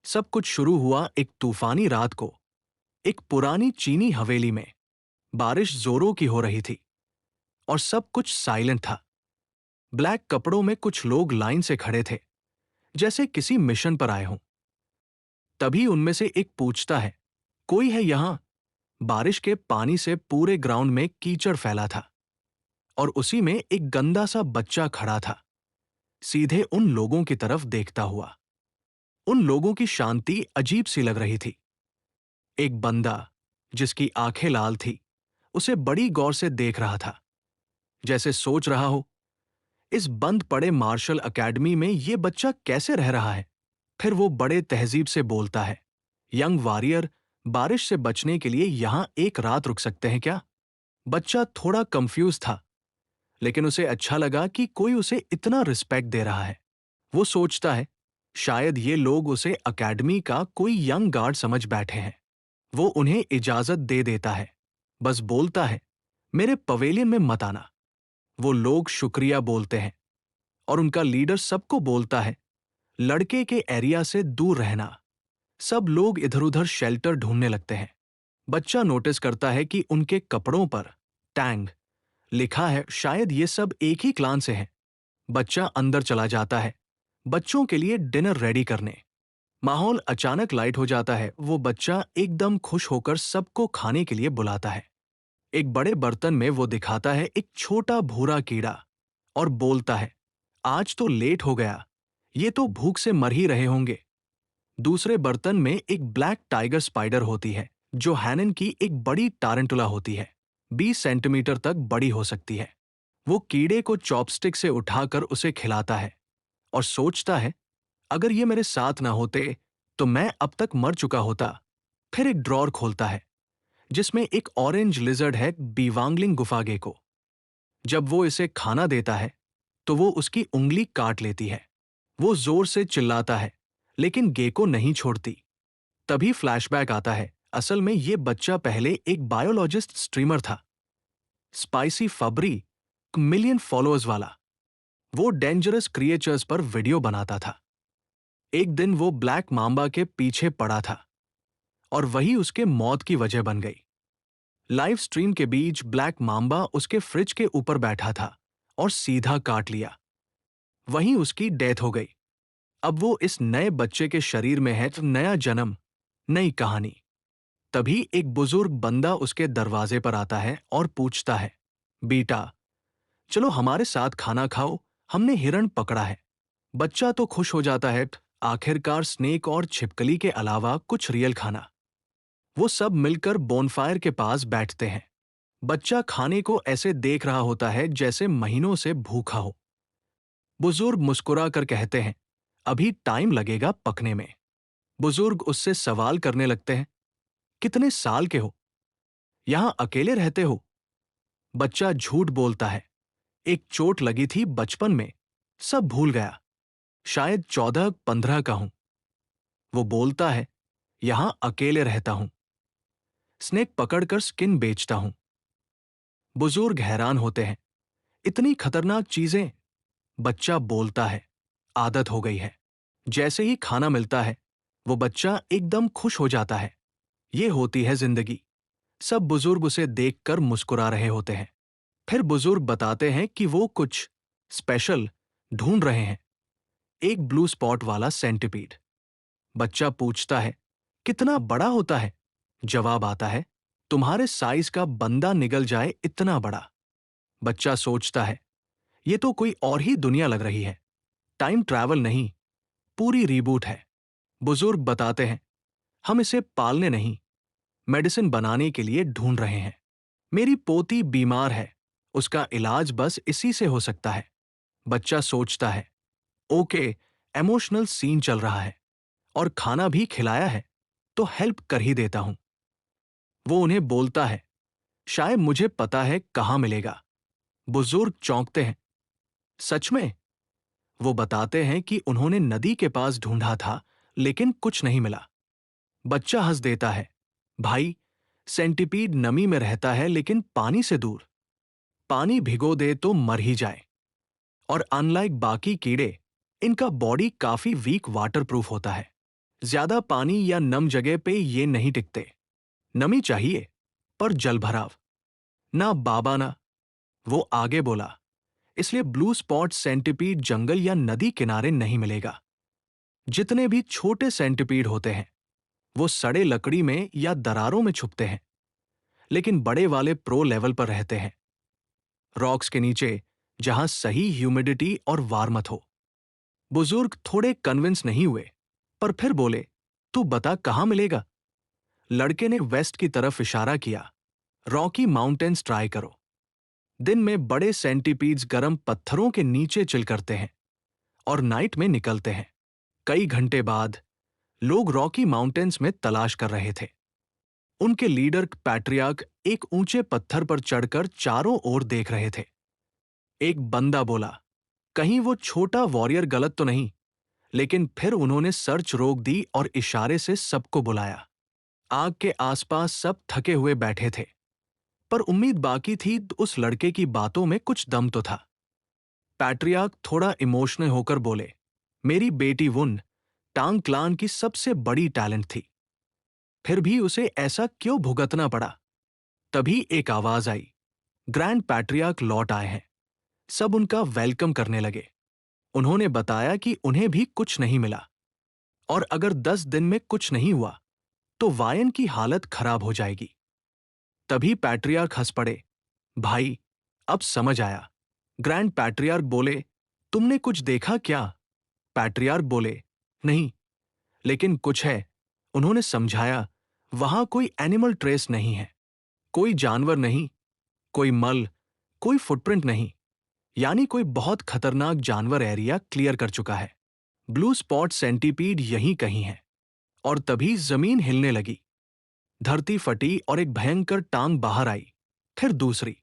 सब कुछ शुरू हुआ एक तूफानी रात को, एक पुरानी चीनी हवेली में। बारिश जोरों की हो रही थी और सब कुछ साइलेंट था। ब्लैक कपड़ों में कुछ लोग लाइन से खड़े थे, जैसे किसी मिशन पर आए हों। तभी उनमें से एक पूछता है, कोई है यहां? बारिश के पानी से पूरे ग्राउंड में कीचड़ फैला था और उसी में एक गंदा सा बच्चा खड़ा था, सीधे उन लोगों की तरफ देखता हुआ। उन लोगों की शांति अजीब सी लग रही थी। एक बंदा, जिसकी आंखें लाल थी, उसे बड़ी गौर से देख रहा था, जैसे सोच रहा हो, इस बंद पड़े मार्शल अकेडमी में ये बच्चा कैसे रह रहा है। फिर वो बड़े तहजीब से बोलता है, यंग वॉरियर, बारिश से बचने के लिए यहां एक रात रुक सकते हैं क्या? बच्चा थोड़ा कंफ्यूज था, लेकिन उसे अच्छा लगा कि कोई उसे इतना रिस्पेक्ट दे रहा है। वो सोचता है, शायद ये लोग उसे अकेडमी का कोई यंग गार्ड समझ बैठे हैं। वो उन्हें इजाजत दे देता है, बस बोलता है, मेरे पवेलियन में मत आना। वो लोग शुक्रिया बोलते हैं और उनका लीडर सबको बोलता है, लड़के के एरिया से दूर रहना। सब लोग इधर उधर शेल्टर ढूंढने लगते हैं। बच्चा नोटिस करता है कि उनके कपड़ों पर टैंग लिखा है, शायद ये सब एक ही क्लान से हैं। बच्चा अंदर चला जाता है, बच्चों के लिए डिनर रेडी करने। माहौल अचानक लाइट हो जाता है। वो बच्चा एकदम खुश होकर सबको खाने के लिए बुलाता है। एक बड़े बर्तन में वो दिखाता है एक छोटा भूरा कीड़ा और बोलता है, आज तो लेट हो गया, ये तो भूख से मर ही रहे होंगे। दूसरे बर्तन में एक ब्लैक टाइगर स्पाइडर होती है, जो हैनन की एक बड़ी टारंटुला होती है, 20 सेंटीमीटर तक बड़ी हो सकती है। वो कीड़े को चॉपस्टिक से उठाकर उसे खिलाता है और सोचता है, अगर ये मेरे साथ ना होते तो मैं अब तक मर चुका होता। फिर एक ड्रॉर खोलता है, जिसमें एक ऑरेंज लिजर्ड है, बीवांगलिंग गुफागे को। जब वो इसे खाना देता है तो वो उसकी उंगली काट लेती है। वो जोर से चिल्लाता है, लेकिन गेको नहीं छोड़ती। तभी फ्लैशबैक आता है, असल में ये बच्चा पहले एक बायोलॉजिस्ट स्ट्रीमर था, स्पाइसी फबरी, मिलियन फॉलोअर्स वाला। वो डेंजरस क्रिएचर्स पर वीडियो बनाता था। एक दिन वो ब्लैक मांबा के पीछे पड़ा था और वही उसके मौत की वजह बन गई। लाइव स्ट्रीम के बीच ब्लैक मांबा उसके फ्रिज के ऊपर बैठा था और सीधा काट लिया। वहीं उसकी डेथ हो गई। अब वो इस नए बच्चे के शरीर में है, तो नया जन्म, नई कहानी। तभी एक बुजुर्ग बंदा उसके दरवाजे पर आता है और पूछता है, बेटा, चलो हमारे साथ खाना खाओ, हमने हिरण पकड़ा है। बच्चा तो खुश हो जाता है, आखिरकार स्नेक और छिपकली के अलावा कुछ रियल खाना। वो सब मिलकर बोनफायर के पास बैठते हैं। बच्चा खाने को ऐसे देख रहा होता है जैसे महीनों से भूखा हो। बुजुर्ग मुस्कुरा कर कहते हैं, अभी टाइम लगेगा पकने में। बुजुर्ग उससे सवाल करने लगते हैं, कितने साल के हो? यहां अकेले रहते हो? बच्चा झूठ बोलता है, एक चोट लगी थी बचपन में, सब भूल गया, शायद 14-15 का हूं। वो बोलता है, यहां अकेले रहता हूं, स्नेक पकड़कर स्किन बेचता हूं। बुजुर्ग हैरान होते हैं, इतनी खतरनाक चीजें? बच्चा बोलता है, आदत हो गई है। जैसे ही खाना मिलता है, वो बच्चा एकदम खुश हो जाता है। ये होती है जिंदगी। सब बुजुर्ग उसे देखकर मुस्कुरा रहे होते हैं। फिर बुजुर्ग बताते हैं कि वो कुछ स्पेशल ढूंढ रहे हैं, एक ब्लू स्पॉट वाला सेंटिपीड। बच्चा पूछता है, कितना बड़ा होता है? जवाब आता है, तुम्हारे साइज का बंदा निगल जाए इतना बड़ा। बच्चा सोचता है, ये तो कोई और ही दुनिया लग रही है, टाइम ट्रैवल नहीं, पूरी रीबूट है। बुजुर्ग बताते हैं, हम इसे पालने नहीं, मेडिसिन बनाने के लिए ढूंढ रहे हैं। मेरी पोती बीमार है, उसका इलाज बस इसी से हो सकता है। बच्चा सोचता है, ओके, इमोशनल सीन चल रहा है और खाना भी खिलाया है, तो हेल्प कर ही देता हूं। वो उन्हें बोलता है, शायद मुझे पता है कहां मिलेगा। बुजुर्ग चौंकते हैं, सच में? वो बताते हैं कि उन्होंने नदी के पास ढूंढा था, लेकिन कुछ नहीं मिला। बच्चा हंस देता है, भाई, सेंटिपीड नमी में रहता है लेकिन पानी से दूर। पानी भिगो दे तो मर ही जाए। और अनलाइक बाकी कीड़े, इनका बॉडी काफी वीक वाटर प्रूफ होता है। ज्यादा पानी या नम जगह पे ये नहीं टिकते। नमी चाहिए, पर जलभराव ना बाबा ना। वो आगे बोला, इसलिए ब्लू स्पॉट सेंटिपीड जंगल या नदी किनारे नहीं मिलेगा। जितने भी छोटे सेंटिपीड होते हैं वो सड़े लकड़ी में या दरारों में छुपते हैं, लेकिन बड़े वाले प्रो लेवल पर रहते हैं, रॉक्स के नीचे, जहां सही ह्यूमिडिटी और वार्मथ हो। बुजुर्ग थोड़े कन्विंस नहीं हुए, पर फिर बोले, तू बता कहां मिलेगा। लड़के ने वेस्ट की तरफ इशारा किया। रॉकी माउंटेन्स ट्राई करो। दिन में बड़े सेंटीपीड्स गर्म पत्थरों के नीचे चिल करते हैं और नाइट में निकलते हैं। कई घंटे बाद लोग रॉकी माउंटेन्स में तलाश कर रहे थे। उनके लीडर पैट्रियार्क एक ऊंचे पत्थर पर चढ़कर चारों ओर देख रहे थे। एक बंदा बोला, कहीं वो छोटा वॉरियर गलत तो नहीं। लेकिन फिर उन्होंने सर्च रोक दी और इशारे से सबको बुलाया। आग के आसपास सब थके हुए बैठे थे, पर उम्मीद बाकी थी उस लड़के की बातों में कुछ दम तो था। पैट्रियार्क थोड़ा इमोशनल होकर बोले, मेरी बेटी वुन टांग क्लान की सबसे बड़ी टैलेंट थी, फिर भी उसे ऐसा क्यों भुगतना पड़ा। तभी एक आवाज आई, ग्रैंड पैट्रियार्क लौट आए हैं। सब उनका वेलकम करने लगे। उन्होंने बताया कि उन्हें भी कुछ नहीं मिला, और अगर 10 दिन में कुछ नहीं हुआ तो वायन की हालत खराब हो जाएगी। तभी पैट्रियार्क हंस पड़े, भाई अब समझ आया। ग्रैंड पैट्रियार्क बोले, तुमने कुछ देखा क्या। पैट्रियार्क बोले, नहीं, लेकिन कुछ है। उन्होंने समझाया, वहां कोई एनिमल ट्रेस नहीं है, कोई जानवर नहीं, कोई मल, कोई फुटप्रिंट नहीं, यानी कोई बहुत खतरनाक जानवर एरिया क्लियर कर चुका है। ब्लू स्पॉट सेंटीपीड यहीं कहीं है। और तभी जमीन हिलने लगी। धरती फटी और एक भयंकर टांग बाहर आई, फिर दूसरी।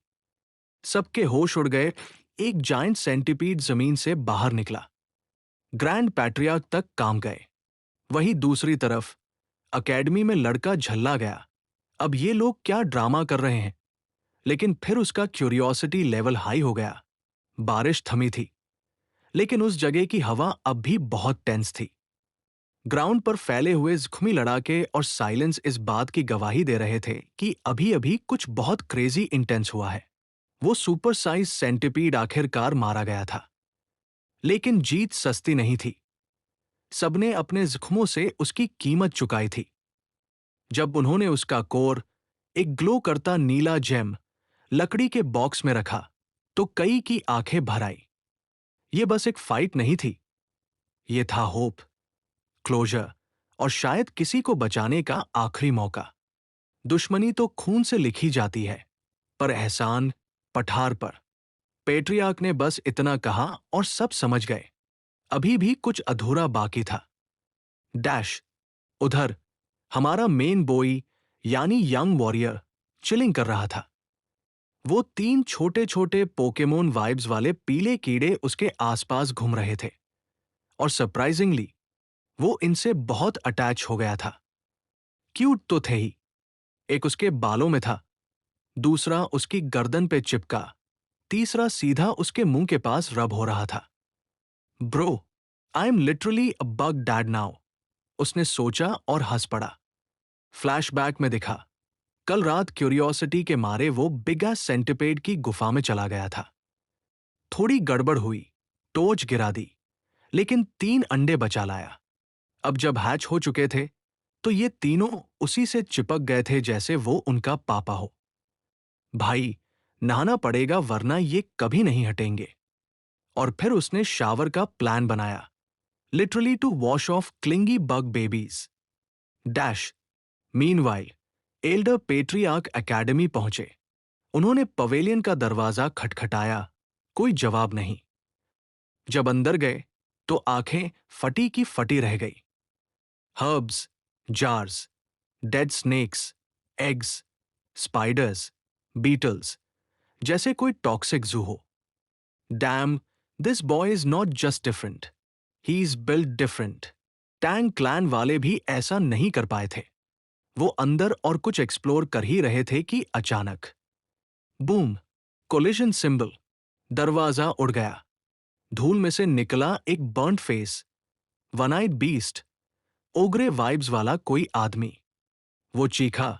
सबके होश उड़ गए। एक जायंट सेंटीपीड जमीन से बाहर निकला। ग्रैंड पैट्रियार्क तक काम गए। वही दूसरी तरफ अकेडमी में लड़का झल्ला गया। अब ये लोग क्या ड्रामा कर रहे हैं। लेकिन फिर उसका क्यूरियोसिटी लेवल हाई हो गया। बारिश थमी थी, लेकिन उस जगह की हवा अब भी बहुत टेंस थी। ग्राउंड पर फैले हुए जख्मी लड़ाके और साइलेंस इस बात की गवाही दे रहे थे कि अभी अभी कुछ बहुत क्रेजी इंटेंस हुआ है। वो सुपर साइज सेंटिपीड आखिरकार मारा गया था, लेकिन जीत सस्ती नहीं थी। सबने अपने जख्मों से उसकी कीमत चुकाई थी। जब उन्होंने उसका कोर, एक ग्लो करता नीला जेम, लकड़ी के बॉक्स में रखा, तो कई की आंखें भर आई। ये बस एक फाइट नहीं थी, ये था होप, क्लोजर, और शायद किसी को बचाने का आखिरी मौका। दुश्मनी तो खून से लिखी जाती है, पर एहसान पठार पर। पेट्रियार्क ने बस इतना कहा और सब समझ गए। अभी भी कुछ अधूरा बाकी था। डैश, उधर हमारा मेन बॉय यानी यंग वॉरियर चिलिंग कर रहा था। वो 3 छोटे छोटे पोकेमोन वाइब्स वाले पीले कीड़े उसके आसपास घूम रहे थे, और सरप्राइजिंगली वो इनसे बहुत अटैच हो गया था। क्यूट तो थे ही। एक उसके बालों में था, दूसरा उसकी गर्दन पे चिपका, तीसरा सीधा उसके मुंह के पास रब हो रहा था। Bro, I am literally a bug dad now, उसने सोचा और हंस पड़ा। फ्लैशबैक में दिखा, कल रात क्यूरियोसिटी के मारे वो बिग एस सेंटिपेड की गुफा में चला गया था। थोड़ी गड़बड़ हुई, टोच गिरा दी, लेकिन 3 अंडे बचा लाया। अब जब हैच हो चुके थे, तो ये तीनों उसी से चिपक गए थे जैसे वो उनका पापा हो। भाई, नहाना पड़ेगा वरना ये कभी नहीं हटेंगे। और फिर उसने शावर का प्लान बनाया, literally to wash off clingy bug babies. Dash, meanwhile elder patriarch academy पहुंचे। उन्होंने पवेलियन का दरवाजा खटखटाया, कोई जवाब नहीं। जब अंदर गए तो आंखें फटी की फटी रह गई। Herbs, jars, dead snakes, eggs, spiders, beetles, जैसे कोई टॉक्सिक जू हो। Damn, this boy is not just different, he is built different. Tang clan वाले भी ऐसा नहीं कर पाए थे। वो अंदर और कुछ एक्सप्लोर कर ही रहे थे कि अचानक बूम, कोलिजन सिंबल, दरवाजा उड़ गया। धूल में से निकला एक burned face, one eyed beast. Ogre vibes वाला कोई आदमी। वो चीखा,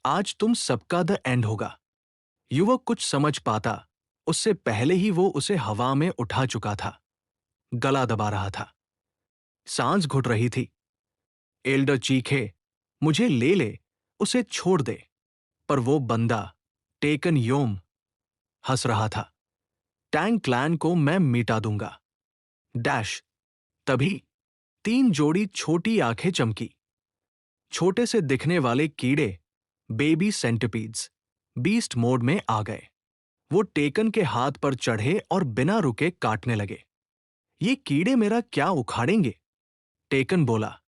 आज तुम सबका द एंड होगा। युवक कुछ समझ पाता उससे पहले ही वो उसे हवा में उठा चुका था, गला दबा रहा था। सांस घुट रही थी। एल्डर चीखे, मुझे ले ले, उसे छोड़ दे। पर वो बंदा, टेकन योम, हंस रहा था। टैंग क्लैन को मैं मिटा दूंगा। डैश। तभी 3 जोड़ी छोटी आंखें चमकी। छोटे से दिखने वाले कीड़े, बेबी सेंटिपीड्स, बीस्ट मोड में आ गए। वो टेकन के हाथ पर चढ़े और बिना रुके काटने लगे। ये कीड़े मेरा क्या उखाड़ेंगे? टेकन बोला।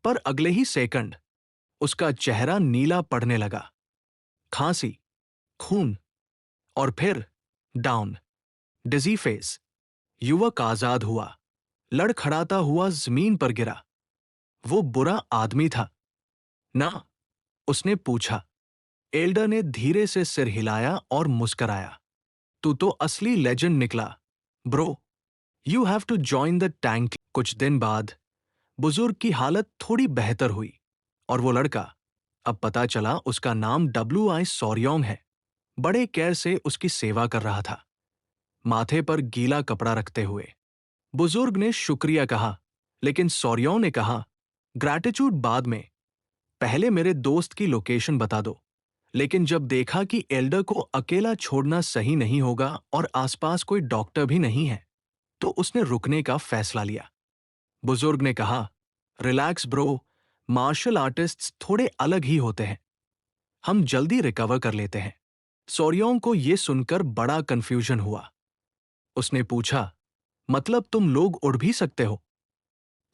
पर अगले ही सेकंड उसका चेहरा नीला पड़ने लगा। खांसी, खून, और फिर डाउन, डिजी फेस। युवक आजाद हुआ, लड़खड़ाता हुआ जमीन पर गिरा। वो बुरा आदमी था ना? उसने पूछा। एल्डर ने धीरे से सिर हिलाया और मुस्कराया। तू तो असली लेजेंड निकला, bro. You have to join the tank. कुछ दिन बाद बुजुर्ग की हालत थोड़ी बेहतर हुई और वो लड़का, अब पता चला उसका नाम WI सॉर्योंग है, बड़े केयर से उसकी सेवा कर रहा था, माथे पर गीला कपड़ा रखते हुए। बुजुर्ग ने शुक्रिया कहा, लेकिन सॉर्योंग ने कहा, ग्रैटिट्यूड बाद में, पहले मेरे दोस्त की लोकेशन बता दो। लेकिन जब देखा कि एल्डर को अकेला छोड़ना सही नहीं होगा और आसपास कोई डॉक्टर भी नहीं है, तो उसने रुकने का फैसला लिया। बुजुर्ग ने कहा, रिलैक्स ब्रो, मार्शल आर्टिस्ट्स थोड़े अलग ही होते हैं, हम जल्दी रिकवर कर लेते हैं। सॉर्योंग को यह सुनकर बड़ा कंफ्यूजन हुआ। उसने पूछा, मतलब तुम लोग उड़ भी सकते हो?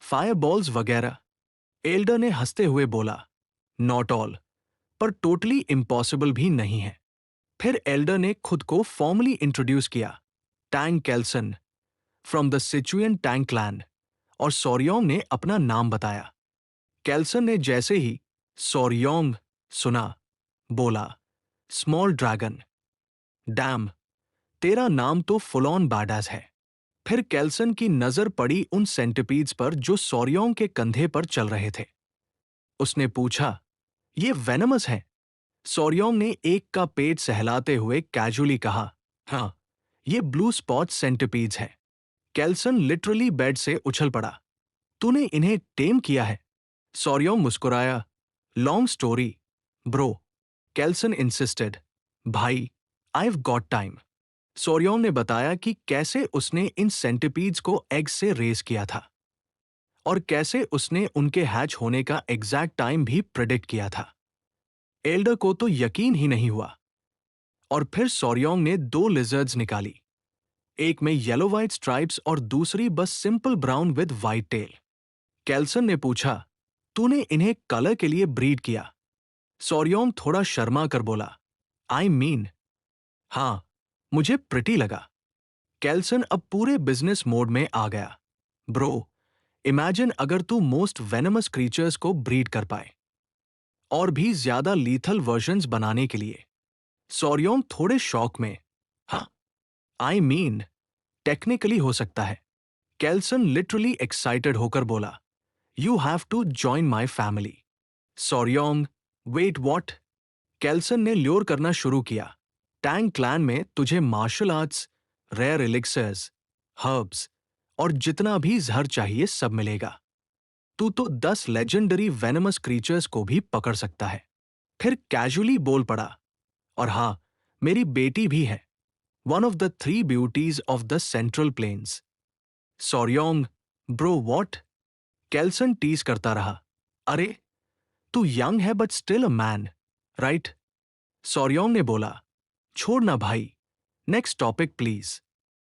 फायरबॉल्स वगैरह? एल्डर ने हंसते हुए बोला, नॉट ऑल, पर टोटली इम्पॉसिबल भी नहीं है। फिर एल्डर ने खुद को फॉर्मली इंट्रोड्यूस किया, Tang Kelson, from the Sichuan Tang clan, और सॉर्योंग ने अपना नाम बताया। केल्सन ने जैसे ही सॉर्योंग सुना, बोला, स्मॉल ड्रैगन। डैम, तेरा नाम तो फुल ऑन बैडएस है। फिर केल्सन की नजर पड़ी उन सेंटिपीड्स पर जो सॉर्योंग के कंधे पर चल रहे थे। उसने पूछा, ये वेनमस है? सॉर्योंग ने एक का पेट सहलाते हुए कैजुअली कहा, हाँ, ये ब्लू स्पॉट सेंटिपीड्स है। केल्सन लिटरली बेड से उछल पड़ा। तूने इन्हें टेम किया है? सॉर्योंग मुस्कुराया, लॉन्ग स्टोरी, ब्रो। केल्सन इंसिस्टेड, भाई, आई हैव गॉट टाइम। सॉर्योंग ने बताया कि कैसे उसने इन सेंटिपीड्स को एग से रेज किया था और कैसे उसने उनके हैच होने का एग्जैक्ट टाइम भी प्रिडिक्ट किया था। एल्डर को तो यकीन ही नहीं हुआ। और फिर सॉर्योंग ने 2 लिजर्ड्स निकाली, एक में येलो व्हाइट स्ट्राइप्स और दूसरी बस simple brown with white tail. Kelson ने पूछा, तूने इन्हें कलर के लिए ब्रीड किया? सॉर्योंग थोड़ा शर्मा कर बोला, आई मीन, हाँ, मुझे प्रिटी लगा। केल्सन अब पूरे बिजनेस मोड में आ गया। ब्रो, इमेजिन अगर तू मोस्ट वेनमस क्रीचर्स को ब्रीड कर पाए, और भी ज्यादा लीथल वर्जन्स बनाने के लिए। सॉर्योंग थोड़े शौक में, हाँ, आई मीन, टेक्निकली हो सकता है। केल्सन लिटरली एक्साइटेड होकर बोला, you have to join my family. Soryong, wait what? Kelson ने ल्योर करना शुरू किया। टैंग क्लैन में तुझे martial arts, rare elixirs, herbs और जितना भी जहर चाहिए सब मिलेगा। तू तो 10 लेजेंडरी वेनमस क्रीचर्स को भी पकड़ सकता है। फिर कैजुअली बोल पड़ा, और हाँ, मेरी बेटी भी है, one of the 3 beauties of the central plains. Soryong, bro what? Kelson tease करता रहा, अरे, तू यंग है but still a man, right? Soryong ने बोला, छोड़ ना भाई, नेक्स्ट टॉपिक प्लीज।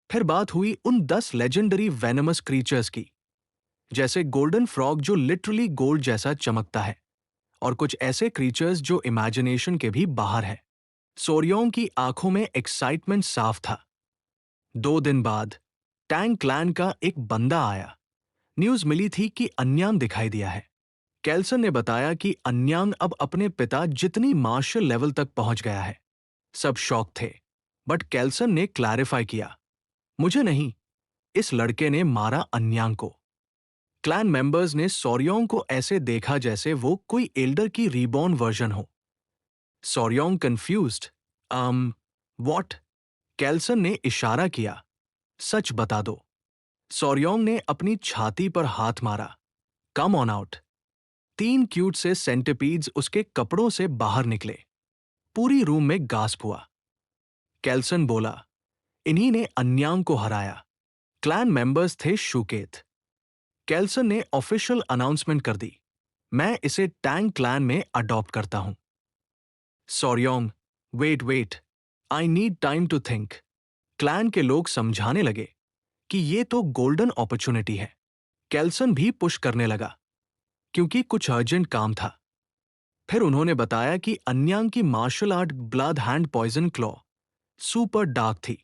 फिर बात हुई उन 10 लेजेंडरी वेनमस क्रीचर्स की, जैसे गोल्डन फ्रॉग जो लिटरली गोल्ड जैसा चमकता है, और कुछ ऐसे क्रीचर्स जो इमेजिनेशन के भी बाहर है। सॉर्योंग की आंखों में एक्साइटमेंट साफ था। 2 दिन बाद टैंग क्लैन का एक बंदा आया। न्यूज मिली थी कि अन्यांग दिखाई दिया है। केल्सन ने बताया कि अन्यांग अब अपने पिता जितनी मार्शल लेवल तक पहुंच गया है। सब शॉक थे, बट केल्सन ने क्लैरिफाई किया, मुझे नहीं, इस लड़के ने मारा अन्यांग को। क्लैन मेंबर्स ने सौर्योंग को ऐसे देखा जैसे वो कोई एल्डर की रीबॉर्न वर्जन हो। सौर्योंग कंफ्यूज्ड, व्हाट? कैल्सन ने इशारा किया, सच बता दो। सौर्योंग ने अपनी छाती पर हाथ मारा, कम ऑन आउट। 3 क्यूट से सेंटिपीड्स उसके कपड़ों से बाहर निकले। पूरी रूम में गास्प हुआ। कैल्सन बोला, इन्हीं ने अन्यांग को हराया। क्लैन मेंबर्स थे शूकेत। कैल्सन ने ऑफिशियल अनाउंसमेंट कर दी, मैं इसे टैंग क्लैन में अडॉप्ट करता हूं। Soryong, wait, I need time to think. Clan के लोग समझाने लगे कि ये तो गोल्डन अपॉर्चुनिटी है। कैल्सन भी पुश करने लगा, क्योंकि कुछ अर्जेंट काम था। फिर उन्होंने बताया कि अन्यांग की martial art blood hand poison claw super dark थी,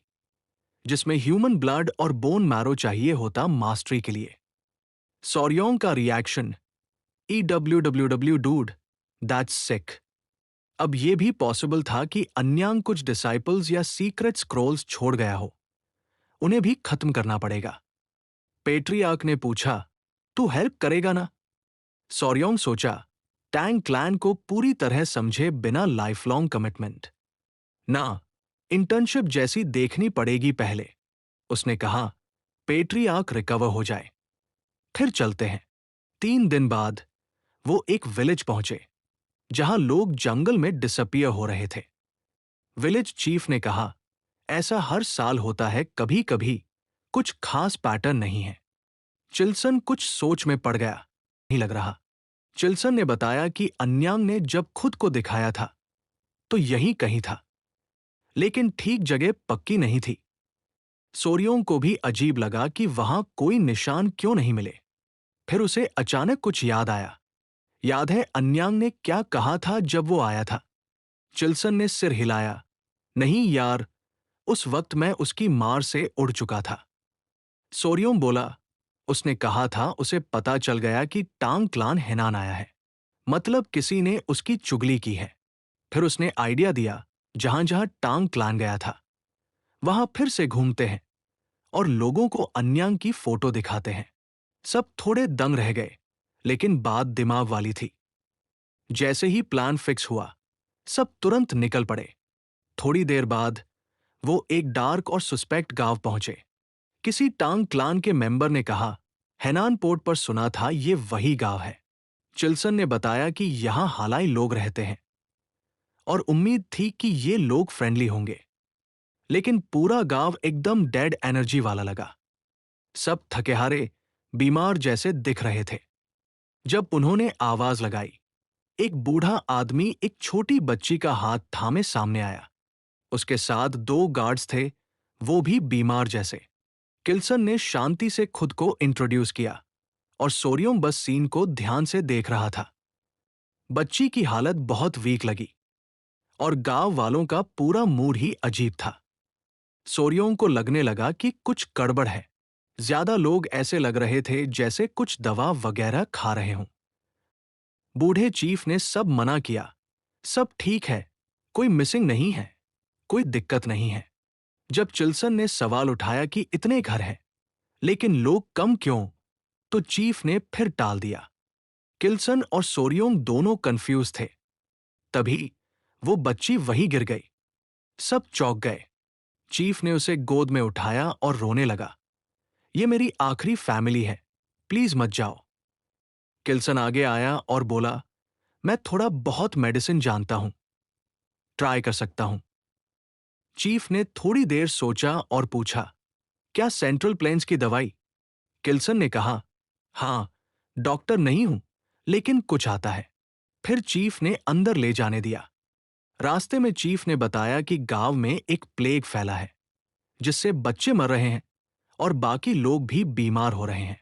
जिसमें ह्यूमन ब्लड और बोन मैरो चाहिए होता मास्टरी के लिए। सौर्योंग का reaction, EWWW dude, that's sick. अब यह भी पॉसिबल था कि अन्यांग कुछ डिसाइपल्स या सीक्रेट स्क्रोल्स छोड़ गया हो, उन्हें भी खत्म करना पड़ेगा। पेट्रियार्क ने पूछा, तू हेल्प करेगा ना? सौर्योंग सोचा, टैंग क्लैन को पूरी तरह समझे बिना लाइफ लॉन्ग कमिटमेंट ना, इंटर्नशिप जैसी देखनी पड़ेगी पहले। उसने कहा, पेट्रियार्क रिकवर हो जाए, फिर चलते हैं। 3 दिन बाद वो एक विलेज पहुंचे, जहां लोग जंगल में डिसअपियर हो रहे थे। विलेज चीफ ने कहा, ऐसा हर साल होता है, कभी कभी कुछ खास पैटर्न नहीं है। चिल्सन कुछ सोच में पड़ गया, नहीं लग रहा। चिल्सन ने बताया कि अन्यांग ने जब खुद को दिखाया था तो यहीं कहीं था, लेकिन ठीक जगह पक्की नहीं थी। सोर्योंग को भी अजीब लगा कि वहां कोई निशान क्यों नहीं मिले। फिर उसे अचानक कुछ याद आया। याद है अन्यांग ने क्या कहा था जब वो आया था? चिल्सन ने सिर हिलाया, नहीं यार, उस वक्त मैं उसकी मार से उड़ चुका था। सोर्योंग बोला, उसने कहा था उसे पता चल गया कि टांग क्लान हेनान आया है, मतलब किसी ने उसकी चुगली की है। फिर उसने आइडिया दिया, जहां जहां टांग क्लान गया था वहां फिर से घूमते हैं और लोगों को अन्यांग की फोटो दिखाते हैं। सब थोड़े दंग रह गए, लेकिन बात दिमाग वाली थी। जैसे ही प्लान फिक्स हुआ, सब तुरंत निकल पड़े। थोड़ी देर बाद वो एक डार्क और सस्पेक्ट गांव पहुंचे। किसी टांग क्लान के मेंबर ने कहा, हेनान पोर्ट पर सुना था ये वही गांव है। चिल्सन ने बताया कि यहां हालाई लोग रहते हैं और उम्मीद थी कि ये लोग फ्रेंडली होंगे, लेकिन पूरा गांव एकदम डेड एनर्जी वाला लगा। सब थकेहारे, बीमार जैसे दिख रहे थे। जब उन्होंने आवाज लगाई, एक बूढ़ा आदमी एक छोटी बच्ची का हाथ थामे सामने आया। उसके साथ 2 गार्ड्स थे, वो भी बीमार जैसे। किल्सन ने शांति से खुद को इंट्रोड्यूस किया और सोर्योंग बस सीन को ध्यान से देख रहा था। बच्ची की हालत बहुत वीक लगी और गांव वालों का पूरा मूड ही अजीब था। सोर्योंग को लगने लगा कि कुछ गड़बड़ है। ज्यादा लोग ऐसे लग रहे थे जैसे कुछ दवा वगैरह खा रहे हों। बूढ़े चीफ ने सब मना किया, सब ठीक है, कोई मिसिंग नहीं है, कोई दिक्कत नहीं है। जब चिल्सन ने सवाल उठाया कि इतने घर हैं, लेकिन लोग कम क्यों, तो चीफ ने फिर टाल दिया। किल्सन और सोर्योंग दोनों कंफ्यूज थे। तभी वो बच्ची वहीं गिर गई। सब चौंक गए। चीफ ने उसे गोद में उठाया और रोने लगा, ये मेरी आखिरी फैमिली है, प्लीज मत जाओ। किल्सन आगे आया और बोला, मैं थोड़ा बहुत मेडिसिन जानता हूं, ट्राई कर सकता हूं। चीफ ने थोड़ी देर सोचा और पूछा, क्या सेंट्रल प्लेन्स की दवाई? किल्सन ने कहा, हां, डॉक्टर नहीं हूं, लेकिन कुछ आता है। फिर चीफ ने अंदर ले जाने दिया। रास्ते में चीफ ने बताया कि गांव में एक प्लेग फैला है, जिससे बच्चे मर रहे हैं और बाकी लोग भी बीमार हो रहे हैं।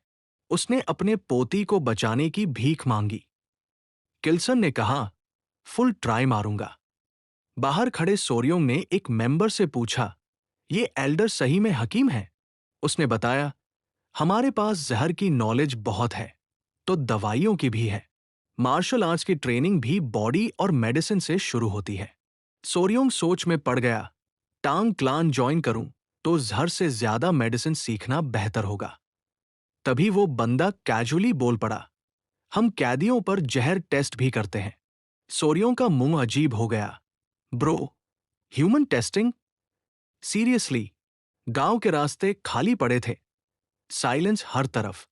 उसने अपने पोती को बचाने की भीख मांगी। किल्सन ने कहा, फुल ट्राई मारूंगा। बाहर खड़े सोर्योंग ने एक मेंबर से पूछा, ये एल्डर सही में हकीम है? उसने बताया, हमारे पास जहर की नॉलेज बहुत है, तो दवाइयों की भी है। मार्शल आर्ट्स की ट्रेनिंग भी बॉडी और मेडिसिन से शुरू होती है। सोर्योंग सोच में पड़ गया, टांग क्लान ज्वाइन करूं तो जहर से ज्यादा मेडिसिन सीखना बेहतर होगा। तभी वो बंदा कैजुअली बोल पड़ा, हम कैदियों पर जहर टेस्ट भी करते हैं। सोरियों का मुंह अजीब हो गया। Bro, human testing? सीरियसली? गांव के रास्ते खाली पड़े थे, साइलेंस हर तरफ।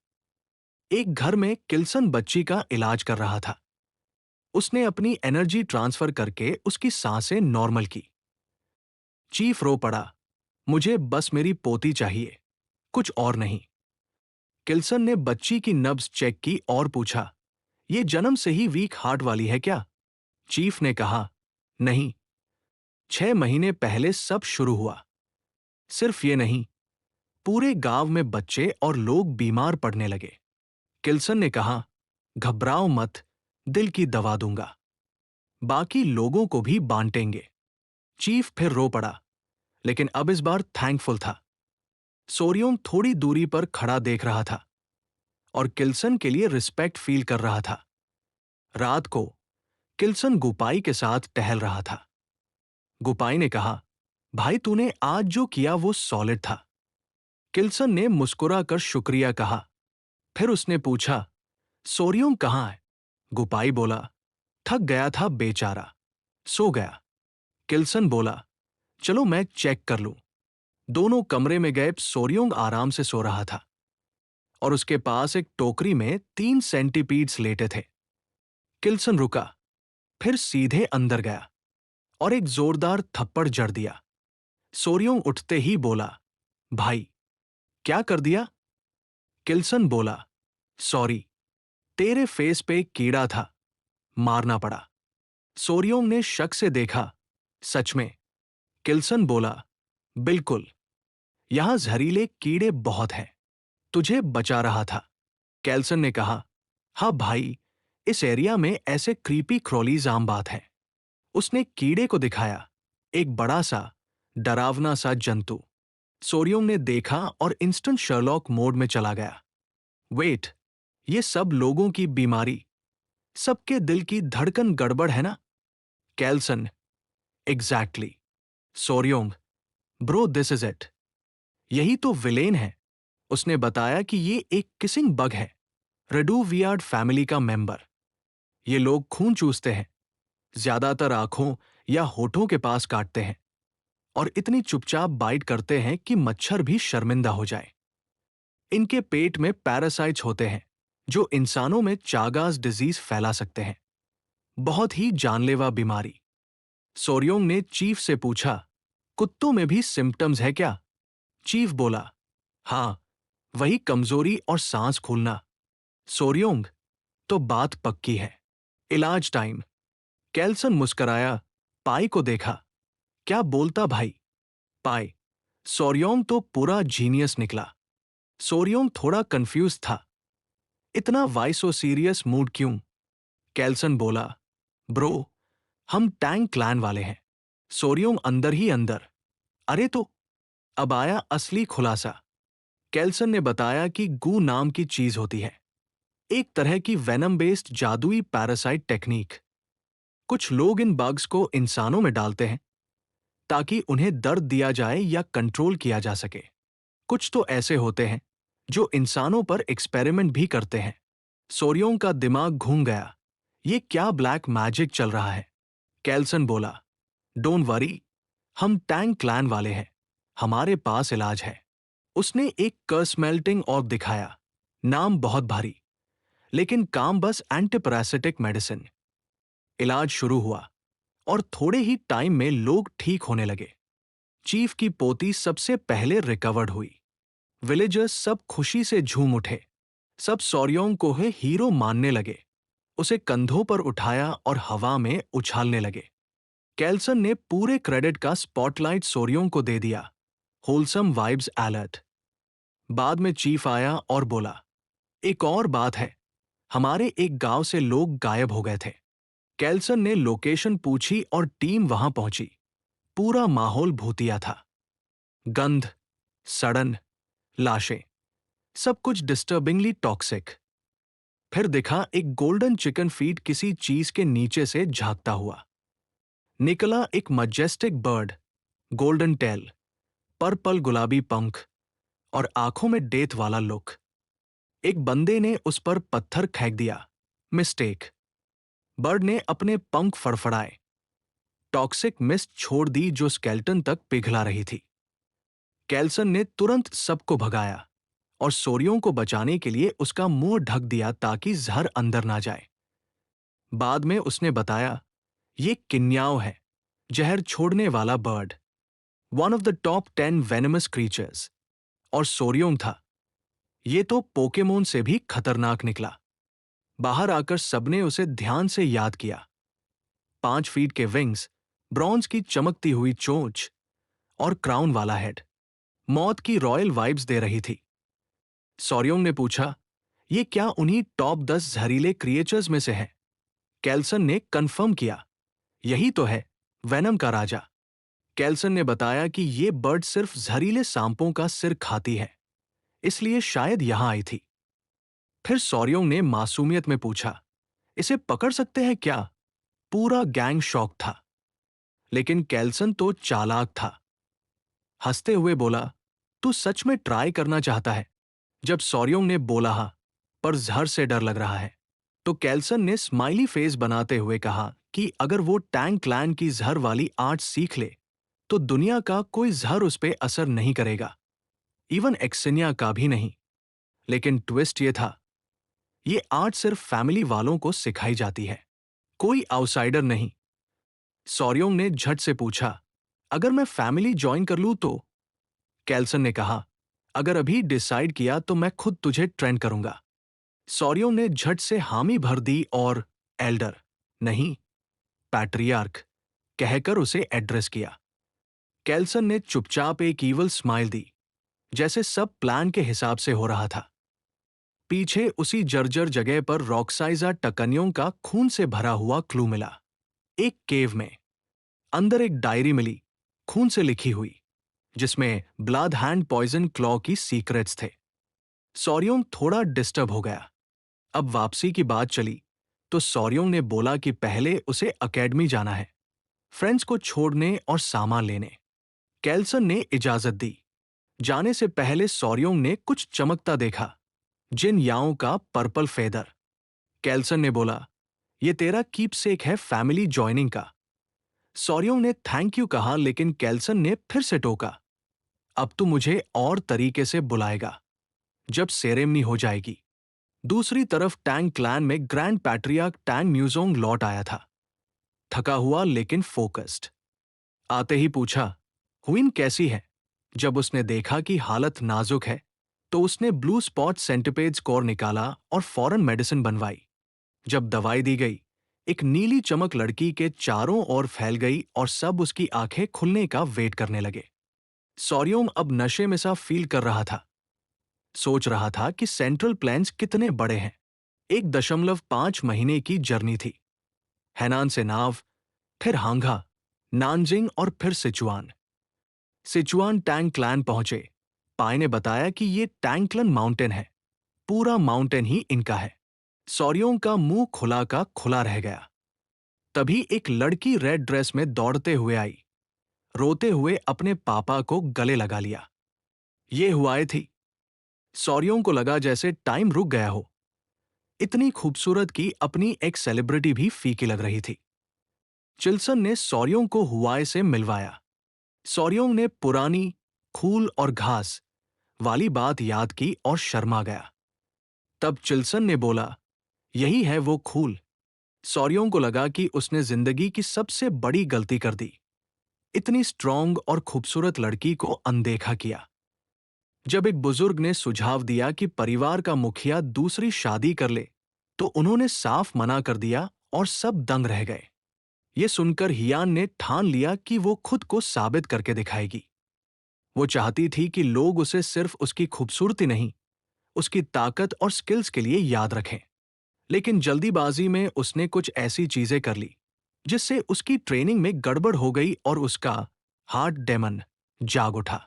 एक घर में किल्सन बच्ची का इलाज कर रहा था। उसने अपनी एनर्जी ट्रांसफर करके उसकी सांसें नॉर्मल की। चीफ रो पड़ा, मुझे बस मेरी पोती चाहिए, कुछ और नहीं। किल्सन ने बच्ची की नब्ज चेक की और पूछा, ये जन्म से ही वीक हार्ट वाली है क्या? चीफ ने कहा, नहीं, 6 महीने पहले सब शुरू हुआ। सिर्फ ये नहीं, पूरे गांव में बच्चे और लोग बीमार पड़ने लगे। किल्सन ने कहा, घबराओ मत, दिल की दवा दूंगा, बाकी लोगों को भी बांटेंगे। चीफ फिर रो पड़ा, लेकिन अब इस बार थैंकफुल था। सोरियोंग थोड़ी दूरी पर खड़ा देख रहा था और किल्सन के लिए रिस्पेक्ट फील कर रहा था। रात को किल्सन गुपाई के साथ टहल रहा था। गुपाई ने कहा, भाई तूने आज जो किया वो सॉलिड था। किल्सन ने मुस्कुराकर शुक्रिया कहा। फिर उसने पूछा, सोरियोंग कहाँ है? गुपाई बोला, थक गया था बेचारा, सो गया। किल्सन बोला, चलो मैं चेक कर लूं। दोनों कमरे में गए। सोरियोंग आराम से सो रहा था और उसके पास एक टोकरी में 3 सेंटीपीड्स लेटे थे। किल्सन रुका, फिर सीधे अंदर गया और एक जोरदार थप्पड़ जड़ दिया। सोरियोंग उठते ही बोला, भाई क्या कर दिया? किल्सन बोला, सॉरी, तेरे फेस पे एक कीड़ा था, मारना पड़ा। सोरियोंग ने शक से देखा, सच में? किल्सन बोला, बिल्कुल, यहां जहरीले कीड़े बहुत हैं, तुझे बचा रहा था। कैल्सन ने कहा, हाँ भाई, इस एरिया में ऐसे क्रीपी क्रोलीज आम बात है। उसने कीड़े को दिखाया, एक बड़ा सा डरावना सा जंतु। सोरियोंग ने देखा और इंस्टेंट शर्लॉक मोड में चला गया। वेट, ये सब लोगों की बीमारी, सबके दिल की धड़कन गड़बड़ है ना? Kelson, exactly. Soryong, bro this is it, यही तो विलेन है। उसने बताया कि ये एक किसिंग बग है, रेडुवियार्ड फैमिली का मेंबर। ये लोग खून चूसते हैं, ज्यादातर आंखों या होठों के पास काटते हैं और इतनी चुपचाप बाइट करते हैं कि मच्छर भी शर्मिंदा हो जाए। इनके पेट में पैरासाइट्स होते हैं जो इंसानों में चागास डिजीज फैला सकते हैं, बहुत ही जानलेवा बीमारी। सोरियोंग ने चीफ से पूछा, कुत्तों में भी सिम्टम्स है क्या? चीफ बोला, हाँ, वही कमजोरी और सांस फूलना। सोरियोंग, तो बात पक्की है। इलाज टाइम। कैल्सन मुस्कराया, पाई को देखा, क्या बोलता भाई? पाई, सोरियोंग तो पूरा जीनियस निकला। सोरियोंग थोड़ा कंफ्यूज था, इतना वाई सो सीरियस मूड क्यों? कैल्सन बोला, ब्रो, हम टैंग क्लैन वाले हैं। सोरियोंग अंदर ही अंदर, अरे तो अब आया असली खुलासा। कैल्सन ने बताया कि गू नाम की चीज होती है, एक तरह की वेनम बेस्ड जादुई पैरासाइट टेक्निक। कुछ लोग इन बग्स को इंसानों में डालते हैं ताकि उन्हें दर्द दिया जाए या कंट्रोल किया जा सके। कुछ तो ऐसे होते हैं जो इंसानों पर एक्सपेरिमेंट भी करते हैं। सोरियोंग का दिमाग घूम गया, ये क्या ब्लैक मैजिक चल रहा है? कैल्सन बोला, डोंट वरी, हम टैंग क्लैन वाले हैं, हमारे पास इलाज है। उसने एक कर्स मेल्टिंग ऑर्ब दिखाया, नाम बहुत भारी, लेकिन काम बस एंटीपैरासिटिक मेडिसिन। इलाज शुरू हुआ और थोड़े ही टाइम में लोग ठीक होने लगे। चीफ की पोती सबसे पहले रिकवर्ड हुई। विलेजर्स सब खुशी से झूम उठे, सब सोरियोंग को है हीरो मानने लगे। उसे कंधों पर उठाया और हवा में उछालने लगे। कैल्सन ने पूरे क्रेडिट का स्पॉटलाइट सोरियोंग को दे दिया, होलसम वाइब्स अलर्ट। बाद में चीफ आया और बोला, एक और बात है, हमारे एक गांव से लोग गायब हो गए थे। कैल्सन ने लोकेशन पूछी और टीम वहां पहुंची। पूरा माहौल भूतिया था, गंध, सड़न, लाशें, सब कुछ डिस्टर्बिंगली टॉक्सिक। फिर दिखा एक गोल्डन चिकन फीट किसी चीज के नीचे से झांकता हुआ। निकला एक majestic bird, golden tail, purple गुलाबी पंख और आंखों में डेथ वाला लुक। एक बंदे ने उस पर पत्थर फेंक दिया। मिस्टेक। बर्ड ने अपने पंख फड़फड़ाए। टॉक्सिक मिस्ट छोड़ दी जो स्केल्टन तक पिघला रही थी। कैल्सन ने तुरंत सबको भगाया और सोरियों को बचाने के लिए उसका मुंह ढक दिया ताकि जहर अंदर ना जाए। बाद में उसने बताया, ये किन्याओ है, जहर छोड़ने वाला bird, one of the top 10 venomous creatures. और सोरियोंग था, ये तो पोकेमोन से भी खतरनाक निकला। बाहर आकर सबने उसे ध्यान से याद किया। 5 फीट के विंग्स, ब्रॉन्ज की चमकती हुई चोंच और क्राउन वाला हेड, मौत की रॉयल वाइब्स दे रही थी। सोरियोंग ने पूछा, ये क्या उन्हीं टॉप 10 जहरीले क्रिएचर्स में से है? कैल्सन ने कंफर्म किया, यही तो है वेनम का राजा। कैल्सन ने बताया कि ये बर्ड सिर्फ जहरीले सांपों का सिर खाती है, इसलिए शायद यहां आई थी। फिर सोरियोंग ने मासूमियत में पूछा, इसे पकड़ सकते हैं क्या? पूरा गैंग शॉक था, लेकिन कैल्सन तो चालाक था। हंसते हुए बोला, तू सच में ट्राई करना चाहता है? जब सोरियोंग ने बोला हाँ, पर जहर से डर लग रहा है, तो कैल्सन ने स्माइली फेस बनाते हुए कहा कि अगर वो टैंक क्लैन की जहर वाली आर्ट सीख ले तो दुनिया का कोई जहर उस पे असर नहीं करेगा, इवन एक्सिनिया का भी नहीं। लेकिन ट्विस्ट ये था, ये आर्ट सिर्फ फैमिली वालों को सिखाई जाती है, कोई आउटसाइडर नहीं। सोरियोंग ने झट से पूछा, अगर मैं फैमिली ज्वाइन कर लूं तो? कैल्सन ने कहा, अगर अभी डिसाइड किया तो मैं खुद तुझे ट्रेंड करूंगा। सोरियोंग ने झट से हामी भर दी और एल्डर नहीं, पैट्रियार्क कहकर उसे एड्रेस किया। कैल्सन ने चुपचाप एक ईवल स्माइल दी, जैसे सब प्लान के हिसाब से हो रहा था। पीछे उसी जर्जर जगह पर रॉक्साइजा टकनियों का खून से भरा हुआ क्लू मिला। एक केव में अंदर एक डायरी मिली, खून से लिखी हुई, जिसमें ब्लड हैंड पॉइजन क्लॉ की सीक्रेट्स थे। सोरियोंग थोड़ा डिस्टर्ब हो गया। अब वापसी की बात चली तो सोरियोंग ने बोला कि पहले उसे एकेडमी जाना है, फ्रेंड्स को छोड़ने और सामान लेने। कैल्सन ने इजाजत दी। जाने से पहले सोरियोंग ने कुछ चमकता देखा, जिन याओं का पर्पल फेदर। कैल्सन ने बोला, ये तेरा कीपसेक है फैमिली ज्वाइनिंग का। सोरियोंग ने थैंक यू कहा, लेकिन कैल्सन ने फिर से टोका, अब तू मुझे और तरीके से बुलाएगा, जब सेरेमनी हो जाएगी। दूसरी तरफ टैंग क्लैन में ग्रैंड पैट्रियार्क टैंग म्यूजोंग लौट आया था, थका हुआ लेकिन फोकस्ड। आते ही पूछा, हुइन कैसी है? जब उसने देखा कि हालत नाजुक है तो उसने ब्लू स्पॉट सेंटिपेड स्कोर निकाला और फौरन मेडिसिन बनवाई। जब दवाई दी गई, एक नीली चमक लड़की के चारों ओर फैल गई और सब उसकी आंखें खुलने का वेट करने लगे। सोरियोंग अब नशे में सा फील कर रहा था। सोच रहा था कि सेंट्रल प्लेन्स कितने बड़े हैं। 1.5 महीने की जर्नी थी। हैनान से नाव, फिर हांगा, नानजिंग और फिर सिचुआन। सिचुआन टैंग क्लैन पहुंचे। पाई ने बताया कि ये टैंकलन माउंटेन है, पूरा माउंटेन ही इनका है। सोरियोंग का मुंह खुला का खुला रह गया। तभी एक लड़की रेड ड्रेस में दौड़ते हुए आई, रोते हुए अपने पापा को गले लगा लिया। ये हुआए थी। सोरियोंग को लगा जैसे टाइम रुक गया हो। इतनी खूबसूरत कि अपनी एक सेलिब्रिटी भी फीकी लग रही थी। चिल्सन ने सोरियोंग को हुआए से मिलवाया। सोरियोंग ने पुरानी खूल और घास वाली बात याद की और शर्मा गया। तब चिल्सन ने बोला, यही है वो खूल। सोरियोंग को लगा कि उसने जिंदगी की सबसे बड़ी गलती कर दी, इतनी स्ट्रॉन्ग और खूबसूरत लड़की को अनदेखा किया। जब एक बुजुर्ग ने सुझाव दिया कि परिवार का मुखिया दूसरी शादी कर ले, तो उन्होंने साफ मना कर दिया और सब दंग रह गए। ये सुनकर हियान ने ठान लिया कि वो खुद को साबित करके दिखाएगी। वो चाहती थी कि लोग उसे सिर्फ उसकी खूबसूरती नहीं, उसकी ताकत और स्किल्स के लिए याद रखें। लेकिन जल्दीबाजी में उसने कुछ ऐसी चीजें कर ली जिससे उसकी ट्रेनिंग में गड़बड़ हो गई और उसका हार्ट डेमन जाग उठा।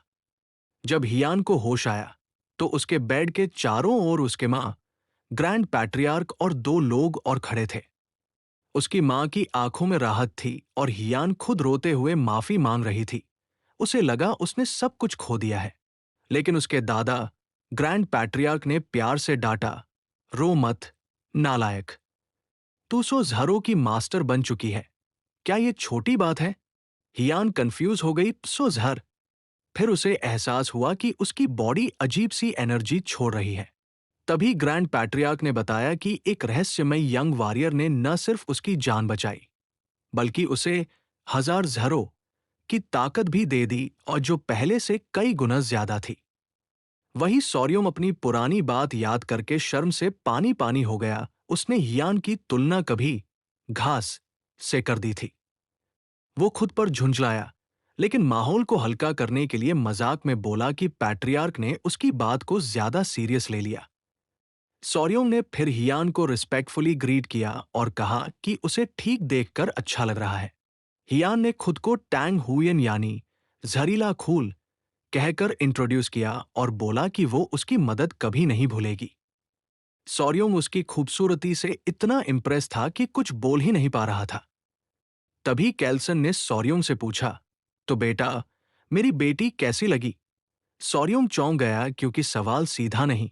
जब हियान को होश आया तो उसके बेड के चारों ओर उसके मां, ग्रैंड पैट्रियार्क और 2 लोग और खड़े थे। उसकी मां की आंखों में राहत थी और हियान खुद रोते हुए माफी मांग रही थी। उसे लगा उसने सब कुछ खो दिया है। लेकिन उसके दादा, ग्रैंड पैट्रियार्क ने प्यार से डांटा, रो मत, नालायक। तू सो ज़ारों की मास्टर बन चुकी है, क्या ये छोटी बात है? हियान कंफ्यूज हो गई। सो ज़र। फिर उसे एहसास हुआ कि उसकी बॉडी अजीब सी एनर्जी छोड़ रही है। तभी ग्रैंड पैट्रियार्क ने बताया कि एक रहस्यमय यंग वॉरियर ने न सिर्फ उसकी जान बचाई, बल्कि उसे 1000 ज़रों की ताकत भी दे दी, और जो पहले से कई गुना ज्यादा थी। वही सॉर्यम अपनी पुरानी बात याद करके शर्म से पानी पानी हो गया। उसने हियान की तुलना कभी घास से कर दी थी। वो खुद पर झुंझलाया, लेकिन माहौल को हल्का करने के लिए मजाक में बोला कि पैट्रियार्क ने उसकी बात को ज्यादा सीरियस ले लिया। सॉर्योंग ने फिर हियान को रिस्पेक्टफुली ग्रीट किया और कहा कि उसे ठीक देखकर अच्छा लग रहा है। हियान ने खुद को टैंग हुयन यानी जहरीला खूल कहकर इंट्रोड्यूस किया और बोला कि वो उसकी मदद कभी नहीं भूलेगी। सॉर्योंग उसकी खूबसूरती से इतना इम्प्रेस था कि कुछ बोल ही नहीं पा रहा था। तभी कैल्सन ने सॉर्योंग से पूछा, तो बेटा, मेरी बेटी कैसी लगी? सॉर्योंग चौंक गया क्योंकि सवाल सीधा नहीं,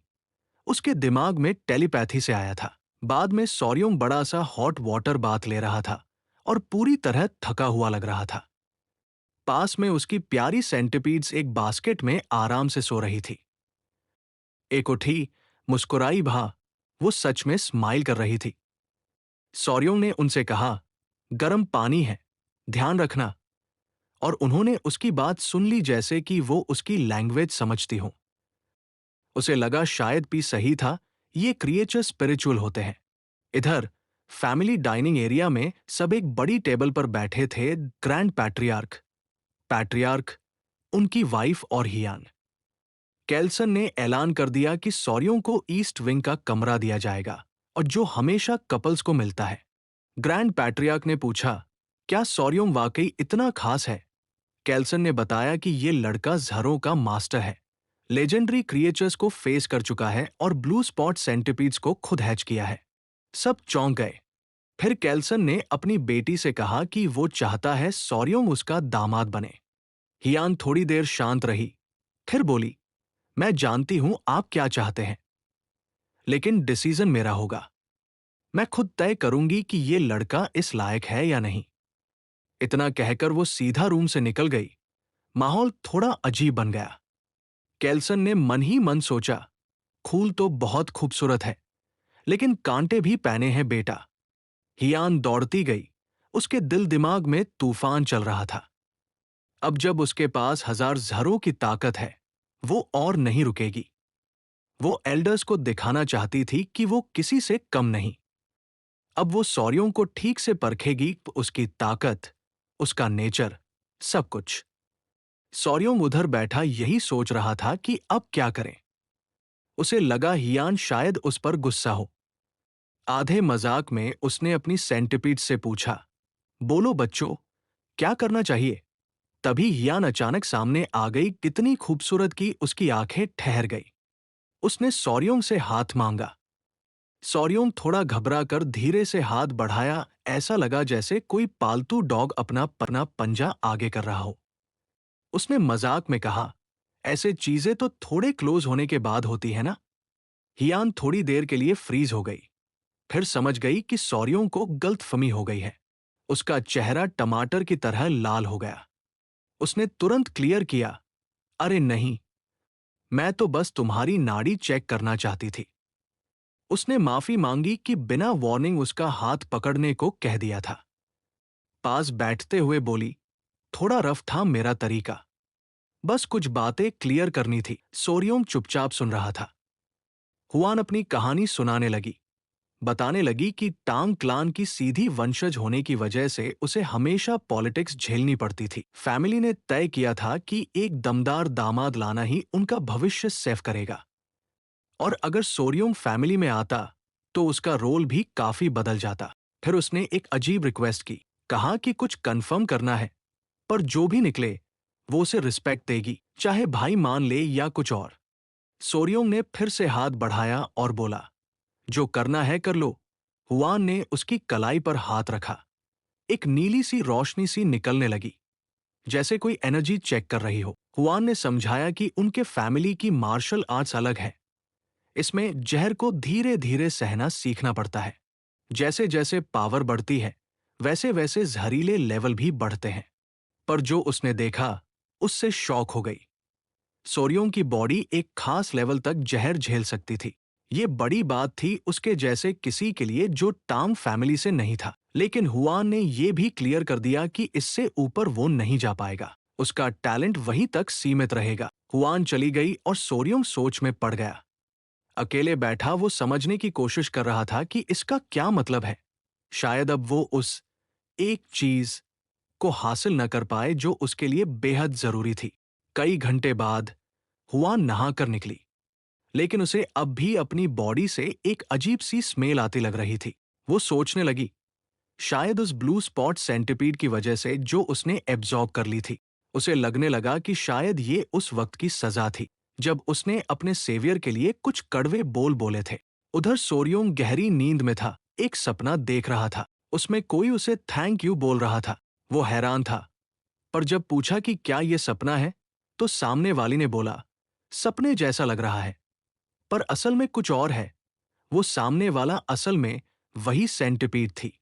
उसके दिमाग में टेलीपैथी से आया था। बाद में सॉर्योंग बड़ा सा हॉट वाटर बाथ ले रहा था और पूरी तरह थका हुआ लग रहा था। पास में उसकी प्यारी सेंटिपीड्स एक बास्केट में आराम से सो रही थी। एक उठी, मुस्कुराई भा, वो सच में स्माइल कर रही थी। सॉर्योंग ने उनसे कहा, गर्म पानी है, ध्यान रखना। और उन्होंने उसकी बात सुन ली जैसे कि वो उसकी लैंग्वेज समझती हो। उसे लगा शायद भी सही था, ये क्रिएचर स्पिरिचुअल होते हैं। इधर फैमिली डाइनिंग एरिया में सब एक बड़ी टेबल पर बैठे थे। ग्रैंड पैट्रियार्क, पैट्रियार्क, उनकी वाइफ और हियान। कैल्सन ने ऐलान कर दिया कि सॉर्यों को ईस्ट विंग का कमरा दिया जाएगा, और जो हमेशा कपल्स को मिलता है। ग्रैंड पैट्रियार्क ने पूछा, क्या सॉर्यों वाकई इतना खास है? कैल्सन ने बताया कि ये लड़का ज़रों का मास्टर है, लेजेंडरी क्रिएचर्स को फेस कर चुका है और ब्लू स्पॉट सेंटिपीड्स को खुद हैच किया है। सब चौंक गए। फिर कैल्सन ने अपनी बेटी से कहा कि वो चाहता है सॉर्यों उसका दामाद बने। हियान थोड़ी देर शांत रही, फिर बोली, मैं जानती हूं आप क्या चाहते हैं, लेकिन डिसीजन मेरा होगा। मैं खुद तय करूंगी कि ये लड़का इस लायक है या नहीं। इतना कहकर वो सीधा रूम से निकल गई। माहौल थोड़ा अजीब बन गया। कैल्सन ने मन ही मन सोचा, खूल तो बहुत खूबसूरत है, लेकिन कांटे भी पहने हैं बेटा। हियान दौड़ती गई, उसके दिल दिमाग में तूफान चल रहा था। अब जब उसके पास 1000 ज़रों की ताकत है, वो और नहीं रुकेगी। वो एल्डर्स को दिखाना चाहती थी कि वो किसी से कम नहीं। अब वो सॉर्यों को ठीक से परखेगी, उसकी ताकत, उसका नेचर, सब कुछ। सॉर्यों उधर बैठा यही सोच रहा था कि अब क्या करें। उसे लगा हियान शायद उस पर गुस्सा हो। आधे मजाक में उसने अपनी सेंटिपीड से पूछा, बोलो बच्चों, क्या करना चाहिए? तभी हियान अचानक सामने आ गई। कितनी खूबसूरत की उसकी आंखें ठहर गई। उसने सॉर्यों से हाथ मांगा। सॉर्यों थोड़ा घबरा कर धीरे से हाथ बढ़ाया। ऐसा लगा जैसे कोई पालतू डॉग अपना पंजा आगे कर रहा हो। उसने मजाक में कहा, ऐसे चीजें तो थोड़े क्लोज होने के बाद होती है ना? हियान थोड़ी देर के लिए फ्रीज हो गई, फिर समझ गई कि सॉर्यों को गलतफहमी हो गई है। उसका चेहरा टमाटर की तरह लाल हो गया। उसने तुरंत क्लियर किया, अरे नहीं, मैं तो बस तुम्हारी नाड़ी चेक करना चाहती थी। उसने माफी मांगी कि बिना वार्निंग उसका हाथ पकड़ने को कह दिया था। पास बैठते हुए बोली, थोड़ा रफ था मेरा तरीका, बस कुछ बातें क्लियर करनी थी। सोरियोंग चुपचाप सुन रहा था। हुआन अपनी कहानी सुनाने लगी। बताने लगी कि टांग क्लान की सीधी वंशज होने की वजह से उसे हमेशा पॉलिटिक्स झेलनी पड़ती थी। फैमिली ने तय किया था कि एक दमदार दामाद लाना ही उनका भविष्य सेफ करेगा, और अगर सोरियोंग फैमिली में आता तो उसका रोल भी काफी बदल जाता। फिर उसने एक अजीब रिक्वेस्ट की, कहा कि कुछ कंफर्म करना है, पर जो भी निकले वो उसे रिस्पेक्ट देगी, चाहे भाई मान ले या कुछ और। सोरियोंग ने फिर से हाथ बढ़ाया और बोला, जो करना है कर लो। हुआन ने उसकी कलाई पर हाथ रखा। एक नीली सी रोशनी सी निकलने लगी, जैसे कोई एनर्जी चेक कर रही हो। हुआन ने समझाया कि उनके फैमिली की मार्शल आर्ट्स अलग है। इसमें जहर को धीरे धीरे सहना सीखना पड़ता है। जैसे जैसे पावर बढ़ती है, वैसे वैसे जहरीले लेवल भी बढ़ते हैं। पर जो उसने देखा, उससे शॉक हो गई। सोरियों की बॉडी एक खास लेवल तक जहर झेल सकती थी। ये बड़ी बात थी उसके जैसे किसी के लिए जो टांग फैमिली से नहीं था। लेकिन हुआन ने ये भी क्लियर कर दिया कि इससे ऊपर वो नहीं जा पाएगा। उसका टैलेंट वहीं तक सीमित रहेगा। हुआन चली गई और सोरियों सोच में पड़ गया। अकेले बैठा वो समझने की कोशिश कर रहा था कि इसका क्या मतलब है। शायद अब वो उस एक चीज को हासिल न कर पाए जो उसके लिए बेहद जरूरी थी। कई घंटे बाद हुआन नहाकर निकली, लेकिन उसे अब भी अपनी बॉडी से एक अजीब सी स्मेल आती लग रही थी। वो सोचने लगी, शायद उस ब्लू स्पॉट सेंटिपीड की वजह से जो उसने एब्जॉर्ब कर ली थी। उसे लगने लगा कि शायद ये उस वक्त की सजा थी जब उसने अपने सेवियर के लिए कुछ कड़वे बोल बोले थे। उधर सोरियोंग गहरी नींद में था, एक सपना देख रहा था। उसमें कोई उसे थैंक यू बोल रहा था। वो हैरान था, पर जब पूछा कि क्या ये सपना है, तो सामने वाली ने बोला, सपने जैसा लग रहा है, पर असल में कुछ और है। वो सामने वाला असल में वही सेंटिपीड थी,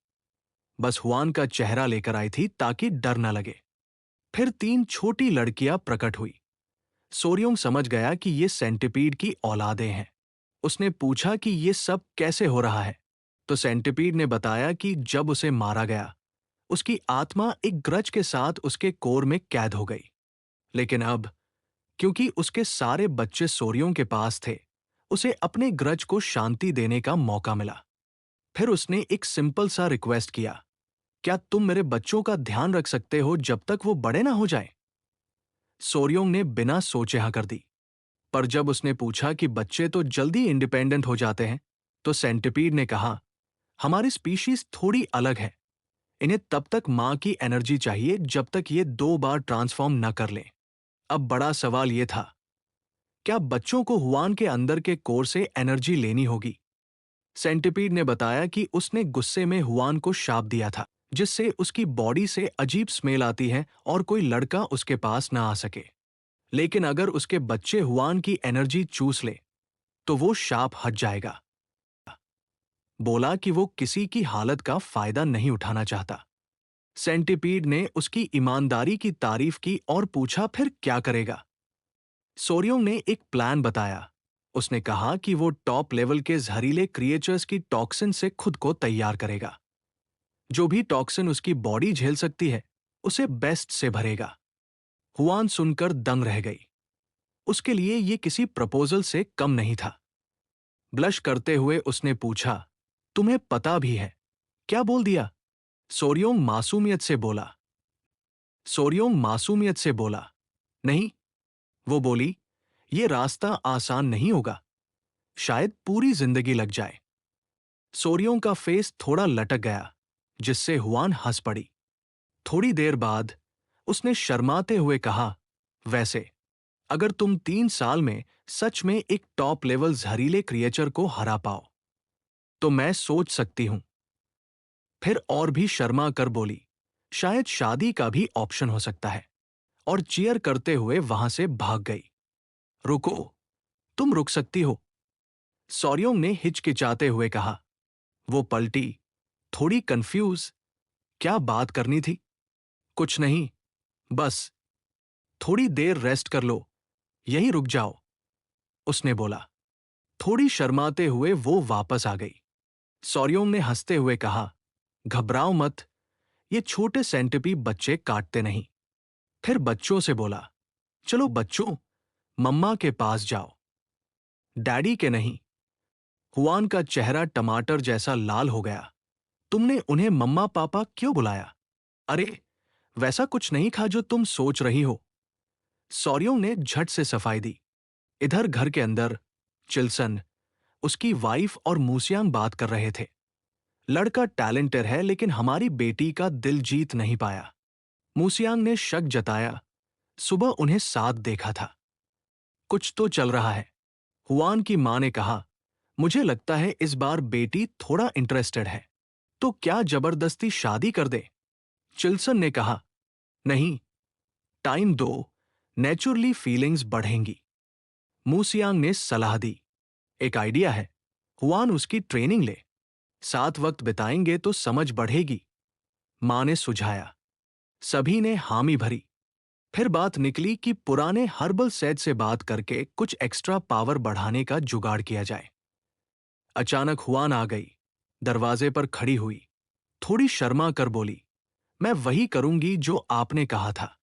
बस हुआन का चेहरा लेकर आई थी ताकि डर न लगे। फिर 3 छोटी लड़कियां प्रकट हुई। सोरियोंग समझ गया कि ये सेंटिपीड की औलादें हैं। उसने पूछा कि ये सब कैसे हो रहा है, तो सेंटिपीड ने बताया कि जब उसे मारा गया, उसकी आत्मा एक ग्रज के साथ उसके कोर में कैद हो गई। लेकिन अब, क्योंकि उसके सारे बच्चे सोरियों के पास थे, उसे अपने ग्रज को शांति देने का मौका मिला। फिर उसने एक सिंपल सा रिक्वेस्ट किया, क्या तुम मेरे बच्चों का ध्यान रख सकते हो जब तक वो बड़े ना हो जाएं? सोरियोंग ने बिना सोचे हाँ कर दी। पर जब उसने पूछा कि बच्चे तो जल्दी इंडिपेंडेंट हो जाते हैं, तो सेंटिपीड ने कहा, हमारी स्पीशीज थोड़ी अलग है। इन्हें तब तक मां की एनर्जी चाहिए जब तक ये 2 बार ट्रांसफॉर्म न कर लें। अब बड़ा सवाल ये था, क्या बच्चों को हुआन के अंदर के कोर से एनर्जी लेनी होगी? सेंटिपीड ने बताया कि उसने गुस्से में हुआन को शाप दिया था, जिससे उसकी बॉडी से अजीब स्मेल आती है और कोई लड़का उसके पास ना आ सके। लेकिन अगर उसके बच्चे हुआन की एनर्जी चूस ले, तो वो शाप हट जाएगा। बोला कि वो किसी की हालत का फायदा नहीं उठाना चाहता। सेंटिपीड ने उसकी ईमानदारी की तारीफ की और पूछा फिर क्या करेगा। सोरियोंग ने एक प्लान बताया। उसने कहा कि वो टॉप लेवल के जहरीले क्रिएचर्स की टॉक्सिन से खुद को तैयार करेगा। जो भी टॉक्सिन उसकी बॉडी झेल सकती है, उसे बेस्ट से भरेगा। हुआन सुनकर दंग रह गई। उसके लिए ये किसी प्रपोजल से कम नहीं था। ब्लश करते हुए उसने पूछा, तुम्हें पता भी है? क्या बोल दिया? सोरियोंग मासूमियत से बोला। नहीं। वो बोली, ये रास्ता आसान नहीं होगा, शायद पूरी जिंदगी लग जाए। सोरियों का फेस थोड़ा लटक गया, जिससे हुआन हंस पड़ी। थोड़ी देर बाद उसने शर्माते हुए कहा, वैसे अगर तुम 3 साल में सच में एक टॉप लेवल जहरीले क्रिएचर को हरा पाओ, तो मैं सोच सकती हूं। फिर और भी शर्मा कर बोली, शायद शादी का भी ऑप्शन हो सकता है, और चीयर करते हुए वहां से भाग गई। रुको, तुम रुक सकती हो, सॉरियोंग ने हिचकिचाते हुए कहा। वो पलटी, थोड़ी कंफ्यूज। क्या बात करनी थी? कुछ नहीं, बस थोड़ी देर रेस्ट कर लो, यहीं रुक जाओ, उसने बोला। थोड़ी शर्माते हुए वो वापस आ गई। सॉरियोंग ने हंसते हुए कहा, घबराओ मत, ये छोटे सेंटिपी बच्चे काटते नहीं। फिर बच्चों से बोला, चलो बच्चों, मम्मा के पास जाओ। डैडी के नहीं। हुआन का चेहरा टमाटर जैसा लाल हो गया। तुमने उन्हें मम्मा पापा क्यों बुलाया? अरे, वैसा कुछ नहीं था जो तुम सोच रही हो। सॉरियोंग ने झट से सफाई दी। इधर घर के अंदर चिल्सन, उसकी वाइफ और मूसियांग बात कर रहे थे। लड़का टैलेंटेड है, लेकिन हमारी बेटी का दिल जीत नहीं पाया। मूसियांग ने शक जताया, सुबह उन्हें साथ देखा था। कुछ तो चल रहा है। हुआन की मां ने कहा, मुझे लगता है इस बार बेटी थोड़ा इंटरेस्टेड है, तो क्या जबरदस्ती शादी कर दे? चिल्सन ने कहा, नहीं, टाइम दो, नेचुरली फीलिंग्स बढ़ेंगी। मूसियांग ने सलाह दी, एक आइडिया है, हुआन उसकी ट्रेनिंग ले, साथ वक्त बिताएंगे तो समझ बढ़ेगी। मां ने सुझाया। सभी ने हामी भरी। फिर बात निकली कि पुराने हर्बल सेट से बात करके कुछ एक्स्ट्रा पावर बढ़ाने का जुगाड़ किया जाए। अचानक हुआन आ गई, दरवाजे पर खड़ी हुई, थोड़ी शर्मा कर बोली, मैं वही करूंगी जो आपने कहा था।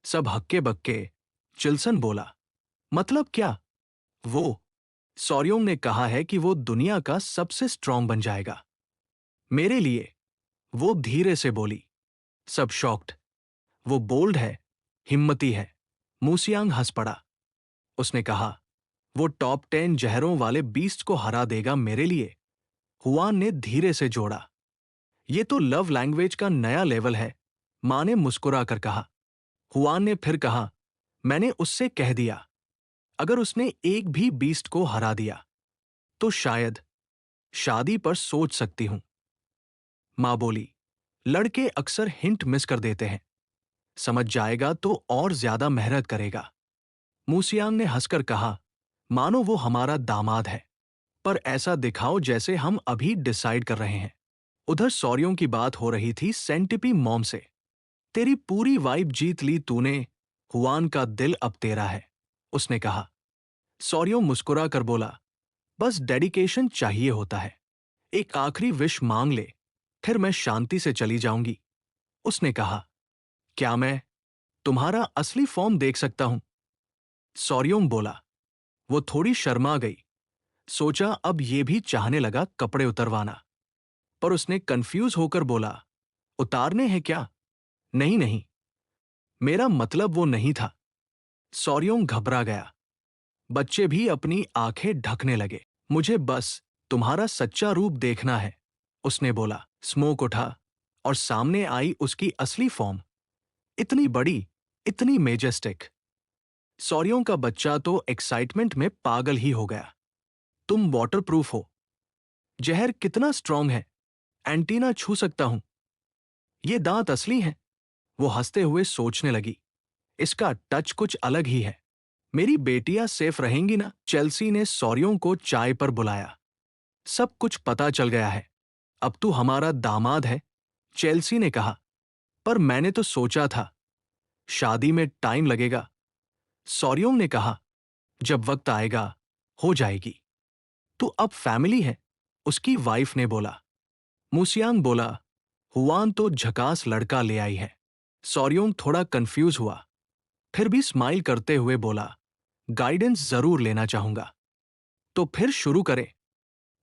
सब हक्के बक्के। चिल्सन बोला, मतलब क्या? वो सॉर्योंग ने कहा है कि वो दुनिया का सबसे स्ट्रांग बन जाएगा। मेरे लिए, वो धीरे से बोली। सब शॉक्ड। वो बोल्ड है, हिम्मती है। मूसियांग हंस पड़ा। उसने कहा, वो टॉप 10 जहरों वाले बीस्ट को हरा देगा मेरे लिए। हुआन ने धीरे से जोड़ा, ये तो लव लैंग्वेज का नया लेवल है। मां ने मुस्कुरा कर कहा। हुआन ने फिर कहा, मैंने उससे कह दिया, अगर उसने एक भी बीस्ट को हरा दिया तो शायद शादी पर सोच सकती हूं। मां बोली, लड़के अक्सर हिंट मिस कर देते हैं, समझ जाएगा तो और ज्यादा मेहनत करेगा। मूसियांग ने हंसकर कहा, मानो वो हमारा दामाद है, पर ऐसा दिखाओ जैसे हम अभी डिसाइड कर रहे हैं। उधर सॉर्यों की बात हो रही थी सेंटिपी मॉम से। तेरी पूरी वाइब जीत ली तूने, हुआन का दिल अब तेरा है, उसने कहा। सॉर्यो मुस्कुरा कर बोला, बस डेडिकेशन चाहिए होता है। एक आखिरी विश मांग ले, फिर मैं शांति से चली जाऊंगी। उसने कहा, क्या मैं तुम्हारा असली फॉर्म देख सकता हूं? सॉर्योंग बोला। वो थोड़ी शर्मा गई, सोचा अब ये भी चाहने लगा कपड़े उतरवाना। पर उसने कंफ्यूज होकर बोला, उतारने हैं क्या? नहीं नहीं, मेरा मतलब वो नहीं था। सॉर्योंग घबरा गया। बच्चे भी अपनी आंखें ढकने लगे। मुझे बस तुम्हारा सच्चा रूप देखना है, उसने बोला। स्मोक उठा और सामने आई उसकी असली फॉर्म, इतनी बड़ी, इतनी मेजेस्टिक। सॉर्यों का बच्चा तो एक्साइटमेंट में पागल ही हो गया। तुम वाटरप्रूफ हो। जहर कितना स्ट्रांग है, एंटीना छू सकता हूं। ये दांत असली हैं। वो हंसते हुए सोचने लगी, इसका टच कुछ अलग ही है। मेरी बेटियां सेफ रहेंगी ना? चेल्सी ने सॉर्यों को चाय पर बुलाया। सब कुछ पता चल गया है, अब तू हमारा दामाद है, चेल्सी ने कहा। पर मैंने तो सोचा था, शादी में टाइम लगेगा। सॉर्योंग ने कहा, जब वक्त आएगा हो जाएगी। तू अब फैमिली है, उसकी वाइफ ने बोला। मूसियांग बोला, हुआन तो झकास लड़का ले आई है। सॉर्योंग थोड़ा कंफ्यूज हुआ, फिर भी स्माइल करते हुए बोला, गाइडेंस जरूर लेना चाहूंगा। तो फिर शुरू करें?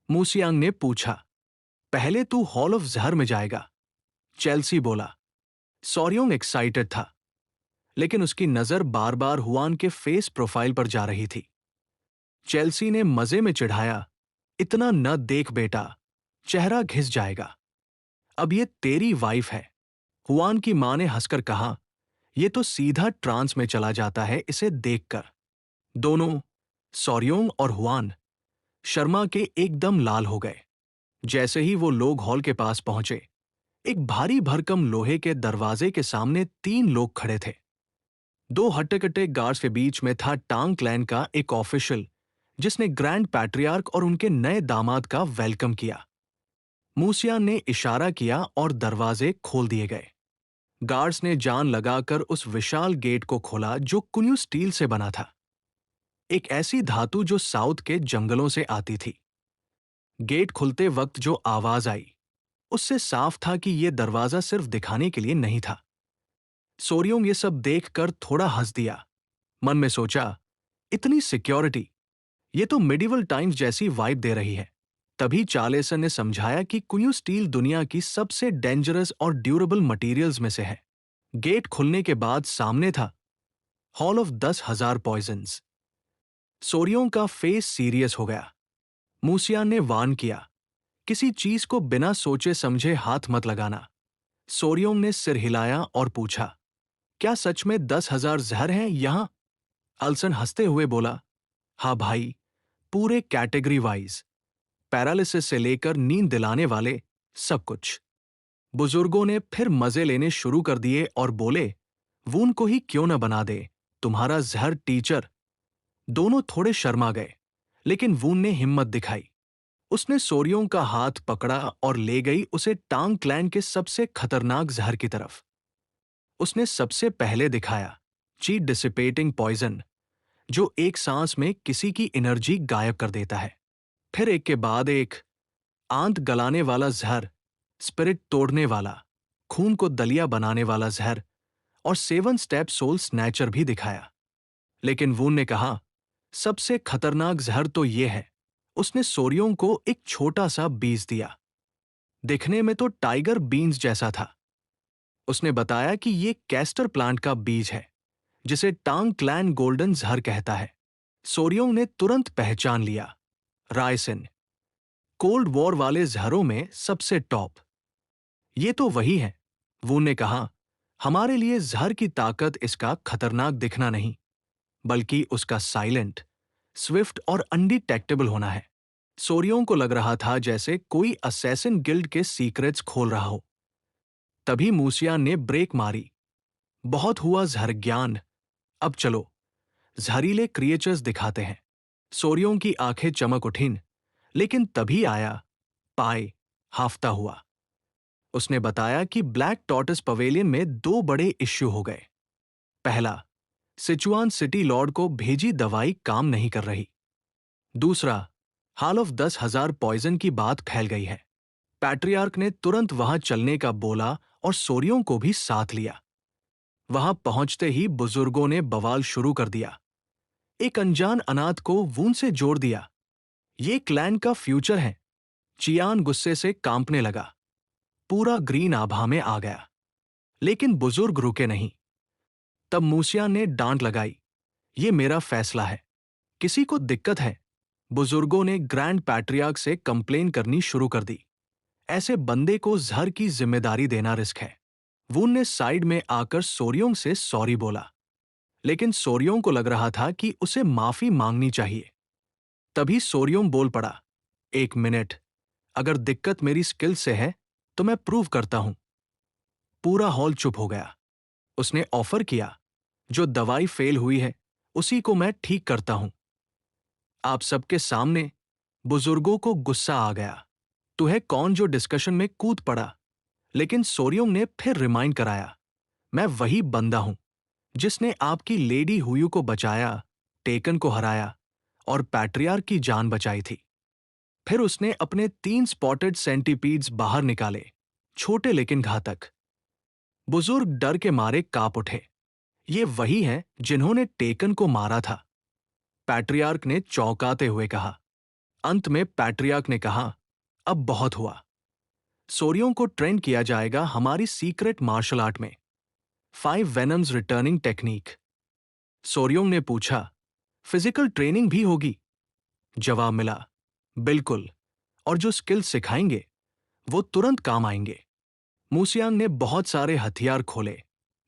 मूसियांग ने पूछा। पहले तू हॉल ऑफ जहर में जाएगा, चेल्सी बोला। सॉर्योंग एक्साइटेड था, लेकिन उसकी नजर बार बार हुआन के फेस प्रोफाइल पर जा रही थी। चेल्सी ने मजे में चिढ़ाया, इतना न देख बेटा, चेहरा घिस जाएगा। अब ये तेरी वाइफ है। हुआन की मां ने हंसकर कहा, ये तो सीधा ट्रांस में चला जाता है इसे देखकर। दोनों, सॉर्योंग और हुआन, शर्मा के एकदम लाल हो गए। जैसे ही वो लोग हॉल के पास पहुंचे, एक भारी भरकम लोहे के दरवाजे के सामने 3 लोग खड़े थे। 2 हट्टे-कट्टे गार्ड्स के बीच में था टांग क्लैन का एक ऑफिशियल, जिसने ग्रैंड पैट्रियार्क और उनके नए दामाद का वेलकम किया। मूसिया ने इशारा किया और दरवाजे खोल दिए गए। गार्ड्स ने जान लगाकर उस विशाल गेट को खोला जो कुन्यू स्टील से बना था, एक ऐसी धातु जो साउथ के जंगलों से आती थी। गेट खुलते वक्त जो आवाज आई, उससे साफ था कि यह दरवाजा सिर्फ दिखाने के लिए नहीं था। सोरियोंग ये सब देखकर थोड़ा हंस दिया। मन में सोचा, इतनी सिक्योरिटी, ये तो मिडिवल टाइम्स जैसी वाइब दे रही है। तभी चार्लेसन ने समझाया कि कुन्यू स्टील दुनिया की सबसे डेंजरस और ड्यूरेबल मटेरियल्स में से है। गेट खुलने के बाद सामने था हॉल ऑफ 10,000 पॉइजन्स। सोरियोंग का फेस सीरियस हो गया। मूसियान ने वार्न किया, किसी चीज को बिना सोचे समझे हाथ मत लगाना। सोरियोंग ने सिर हिलाया और पूछा, क्या सच में 10,000 जहर हैं यहां? अल्सन हंसते हुए बोला, हाँ भाई, पूरे कैटेगरी वाइज, पैरालिसिस से लेकर नींद दिलाने वाले, सब कुछ। बुजुर्गों ने फिर मजे लेने शुरू कर दिए और बोले, वून को ही क्यों न बना दे, तुम्हारा जहर टीचर। दोनों थोड़े शर्मा गए, लेकिन वून ने हिम्मत दिखाई। उसने सोरियों का हाथ पकड़ा और ले गई उसे टांग क्लैन के सबसे खतरनाक जहर की तरफ। उसने सबसे पहले दिखाया ची डिसिपेटिंग पॉइजन, जो एक सांस में किसी की एनर्जी गायब कर देता है। फिर एक के बाद एक आंत गलाने वाला जहर, स्पिरिट तोड़ने वाला, खून को दलिया बनाने वाला जहर और 7 स्टेप सोल स्नैचर भी दिखाया। लेकिन वून ने कहा, सबसे खतरनाक जहर तो यह है। उसने सोरियों को एक छोटा सा बीज दिया। दिखने में तो टाइगर बीन्स जैसा था। उसने बताया कि यह कैस्टर प्लांट का बीज है, जिसे टांग क्लैन गोल्डन जहर कहता है। सोरियों ने तुरंत पहचान लिया, रायसिन, कोल्ड वॉर वाले जहरों में सबसे टॉप। ये तो वही है, वून ने कहा। हमारे लिए जहर की ताकत इसका खतरनाक दिखना नहीं, बल्कि उसका साइलेंट, स्विफ्ट और अनडिटेक्टेबल होना है। सोरियों को लग रहा था जैसे कोई असैसिन गिल्ड के सीक्रेट्स खोल रहा हो। तभी मूसिया ने ब्रेक मारी। बहुत हुआ जहर ज्ञान, अब चलो जहरीले क्रिएचर्स दिखाते हैं। सोरियों की आंखें चमक उठीं, लेकिन तभी आया पाए हाफता हुआ। उसने बताया कि ब्लैक टॉर्टस पवेलियन में 2 बड़े इश्यू हो गए। पहला, सिचुआन सिटी लॉर्ड को भेजी दवाई काम नहीं कर रही। दूसरा, हाल ऑफ 10,000 पॉइजन की बात फैल गई है। पैट्रियार्क ने तुरंत वहां चलने का बोला और सोरियों को भी साथ लिया। वहां पहुंचते ही बुजुर्गों ने बवाल शुरू कर दिया। एक अनजान अनाथ को वून से जोड़ दिया। ये क्लैन का फ्यूचर है। चियान गुस्से से कांपने लगा। पूरा ग्रीन आभा में आ गया। लेकिन बुजुर्ग रुके नहीं। तब मूसिया ने डांट लगाई, ये मेरा फैसला है। किसी को दिक्कत है? बुजुर्गों ने ग्रैंड पैट्रियार्क से कंप्लेन करनी शुरू कर दी। ऐसे बंदे को जहर की जिम्मेदारी देना रिस्क है। वून ने साइड में आकर सोरियों से सॉरी बोला, लेकिन सोरियों को लग रहा था कि उसे माफी मांगनी चाहिए। तभी सोरियों बोल पड़ा, 1 मिनट, अगर दिक्कत मेरी स्किल से है तो मैं प्रूव करता हूं। पूरा हॉल चुप हो गया। उसने ऑफर किया, जो दवाई फेल हुई है उसी को मैं ठीक करता हूं। आप सबके सामने। बुजुर्गों को गुस्सा आ गया। तू है कौन जो डिस्कशन में कूद पड़ा? लेकिन सोरियों ने फिर रिमाइंड कराया, मैं वही बंदा हूं जिसने आपकी लेडी हुयू को बचाया, टेकन को हराया और पैट्रियार्क की जान बचाई थी। फिर उसने अपने 3 स्पॉटेड सेंटीपीड्स बाहर निकाले, छोटे लेकिन घातक। बुजुर्ग डर के मारे कांप उठे। ये वही हैं जिन्होंने टेकन को मारा था, पैट्रियार्क ने चौंकाते हुए कहा। अंत में पैट्रियार्क ने कहा, अब बहुत हुआ। सोरियों को ट्रेन किया जाएगा हमारी सीक्रेट मार्शल आर्ट में, 5 वेनम्स रिटर्निंग टेक्निक। सोरियों ने पूछा, फिजिकल ट्रेनिंग भी होगी? जवाब मिला, बिल्कुल, और जो स्किल सिखाएंगे वो तुरंत काम आएंगे। मूसियांग ने बहुत सारे हथियार खोले,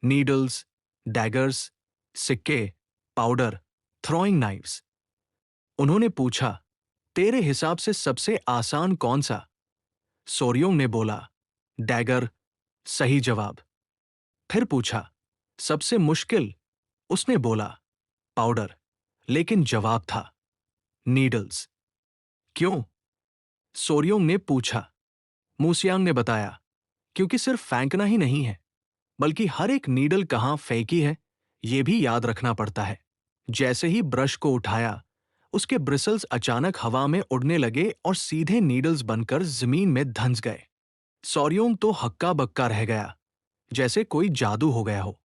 नीडल्स, डैगर्स, सिक्के, पाउडर, थ्रोइंग नाइव्स। उन्होंने पूछा, तेरे हिसाब से सबसे आसान कौन सा? सोरियोंग ने बोला, डैगर। सही जवाब। फिर पूछा, सबसे मुश्किल? उसने बोला, पाउडर। लेकिन जवाब था, नीडल्स। क्यों? सोरियोंग ने पूछा। मूसियांग ने बताया, क्योंकि सिर्फ फेंकना ही नहीं है, बल्कि हर एक नीडल कहां फेंकी है यह भी याद रखना पड़ता है। जैसे ही ब्रश को उठाया, उसके ब्रिसल्स अचानक हवा में उड़ने लगे और सीधे नीडल्स बनकर जमीन में धंस गए। सोरियोंग तो हक्का बक्का रह गया, जैसे कोई जादू हो गया हो।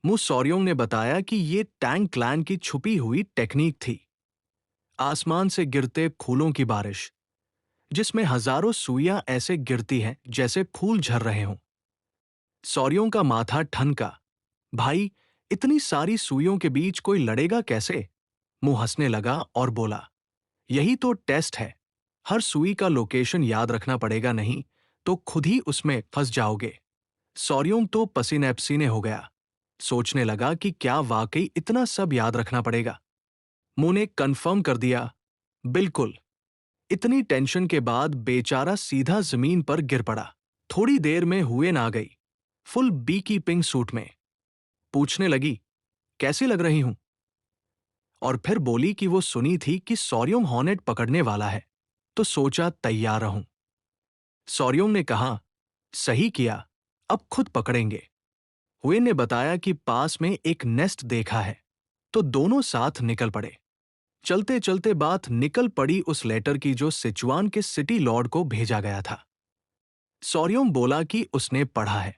मु सोरियोंग ने बताया कि ये टैंग क्लैन की छुपी हुई टेक्निक थी। आसमान से गिरते फूलों की बारिश, जिसमें हजारों सुइयां ऐसे गिरती हैं जैसे फूल झर रहे हों। सोरियों का माथा ठनका। भाई, इतनी सारी सुइयों के बीच कोई लड़ेगा कैसे? मुंह हंसने लगा और बोला, यही तो टेस्ट है। हर सुई का लोकेशन याद रखना पड़ेगा, नहीं तो खुद ही उसमें फंस जाओगे। सोरियों तो पसीने पसीने हो गया। सोचने लगा कि क्या वाकई इतना सब याद रखना पड़ेगा। मुंह ने कंफर्म कर दिया, बिल्कुल। इतनी टेंशन के बाद बेचारा सीधा जमीन पर गिर पड़ा। थोड़ी देर में हुए ना गई, फुल बी कीपिंग सूट में। पूछने लगी, कैसी लग रही हूं? और फिर बोली कि वो सुनी थी कि सॉर्योंग हॉर्नेट पकड़ने वाला है, तो सोचा तैयार रहूं। सॉर्योंग ने कहा, सही किया, अब खुद पकड़ेंगे। हुए ने बताया कि पास में एक नेस्ट देखा है, तो दोनों साथ निकल पड़े। चलते चलते बात निकल पड़ी उस लेटर की जो सिचुआन के सिटी लॉर्ड को भेजा गया था। सॉर्योंग बोला कि उसने पढ़ा है।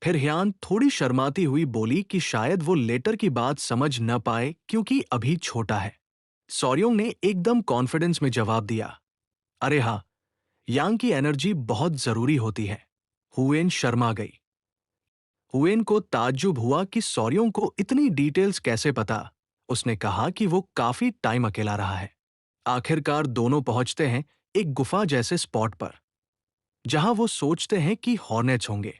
फिर ह्यान थोड़ी शर्माती हुई बोली कि शायद वो लेटर की बात समझ न पाए क्योंकि अभी छोटा है। सॉर्योंग ने एकदम कॉन्फिडेंस में जवाब दिया, अरे हाँ, यांग की एनर्जी बहुत जरूरी होती है। हुएन शर्मा गई। हुएन को ताज्जुब हुआ कि सॉर्योंग को इतनी डिटेल्स कैसे पता। उसने कहा कि वो काफी टाइम अकेला रहा है। आखिरकार दोनों पहुंचते हैं एक गुफा जैसे स्पॉट पर, जहां वो सोचते हैं कि हॉर्नेट्स होंगे।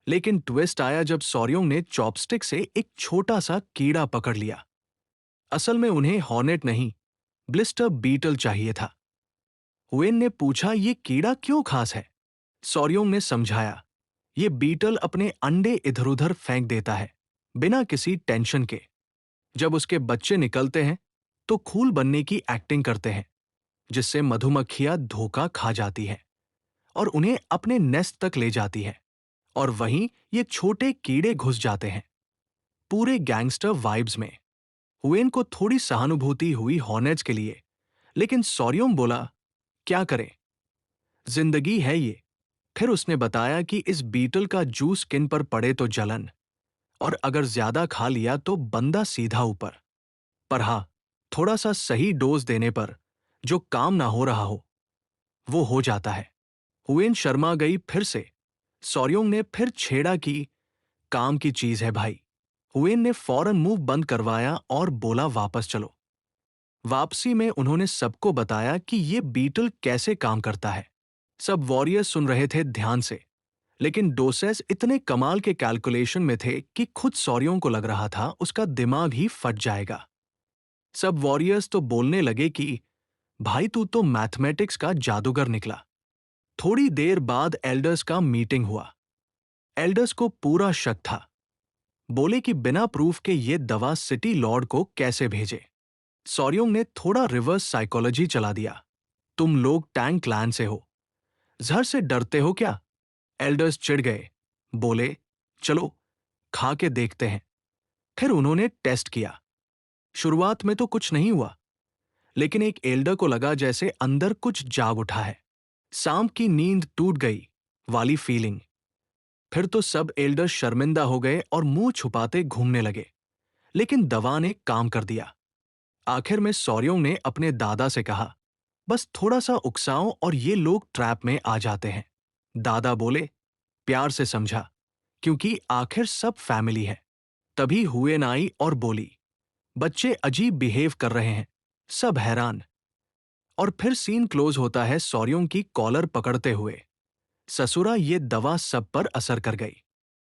लेकिन ट्विस्ट आया जब सॉर्योंग ने चॉपस्टिक से एक छोटा सा कीड़ा पकड़ लिया। असल में उन्हें हॉर्नेट नहीं, ब्लिस्टर बीटल चाहिए था। हुएन ने पूछा, ये कीड़ा क्यों खास है? सॉर्योंग ने समझाया, ये बीटल अपने अंडे इधर उधर फेंक देता है, बिना किसी टेंशन के। जब उसके बच्चे निकलते हैं तो खूल बनने की एक्टिंग करते हैं, जिससे मधुमक्खियां धोखा खा जाती हैं और उन्हें अपने नेस्ट तक ले जाती हैं। और वहीं ये छोटे कीड़े घुस जाते हैं, पूरे गैंगस्टर वाइब्स में। हुएन को थोड़ी सहानुभूति हुई हॉर्नेट्स के लिए, लेकिन सॉर्योंग बोला, क्या करें, जिंदगी है ये। फिर उसने बताया कि इस बीटल का जूस स्किन पर पड़े तो जलन, और अगर ज्यादा खा लिया तो बंदा सीधा ऊपर। पर हाँ, थोड़ा सा सही डोज देने पर जो काम ना हो रहा हो, वो हो जाता है। हुएन शर्मा गई फिर से। सॉर्योंग ने फिर छेड़ा कि काम की चीज है भाई। हुएन ने फौरन मुंह बंद करवाया और बोला, वापस चलो। वापसी में उन्होंने सबको बताया कि ये बीटल कैसे काम करता है। सब वॉरियर्स सुन रहे थे ध्यान से, लेकिन डोसेस इतने कमाल के कैलकुलेशन में थे कि खुद सॉर्यों को लग रहा था उसका दिमाग ही फट जाएगा। सब वॉरियर्स तो बोलने लगे कि भाई तू तो मैथमेटिक्स का जादूगर निकला। थोड़ी देर बाद एल्डर्स का मीटिंग हुआ। एल्डर्स को पूरा शक था। बोले कि बिना प्रूफ के ये दवा सिटी लॉर्ड को कैसे भेजे। सॉर्योंग ने थोड़ा रिवर्स साइकोलॉजी चला दिया। तुम लोग टैंग क्लैन से हो, जहर से डरते हो क्या? एल्डर्स चिढ़ गए। बोले, चलो खा के देखते हैं। फिर उन्होंने टेस्ट किया। शुरुआत में तो कुछ नहीं हुआ, लेकिन एक एल्डर को लगा जैसे अंदर कुछ जाग उठा है। सांप की नींद टूट गई वाली फीलिंग। फिर तो सब एल्डर्स शर्मिंदा हो गए और मुंह छुपाते घूमने लगे। लेकिन दवा ने काम कर दिया। आखिर में सॉर्योंग ने अपने दादा से कहा, बस थोड़ा सा उकसाओ और ये लोग ट्रैप में आ जाते हैं। दादा बोले, प्यार से समझा, क्योंकि आखिर सब फैमिली है। तभी हुएन आई और बोली, बच्चे अजीब बिहेव कर रहे हैं। सब हैरान। और फिर सीन क्लोज होता है सॉर्योंग की कॉलर पकड़ते हुए। ससुरा, ये दवा सब पर असर कर गई।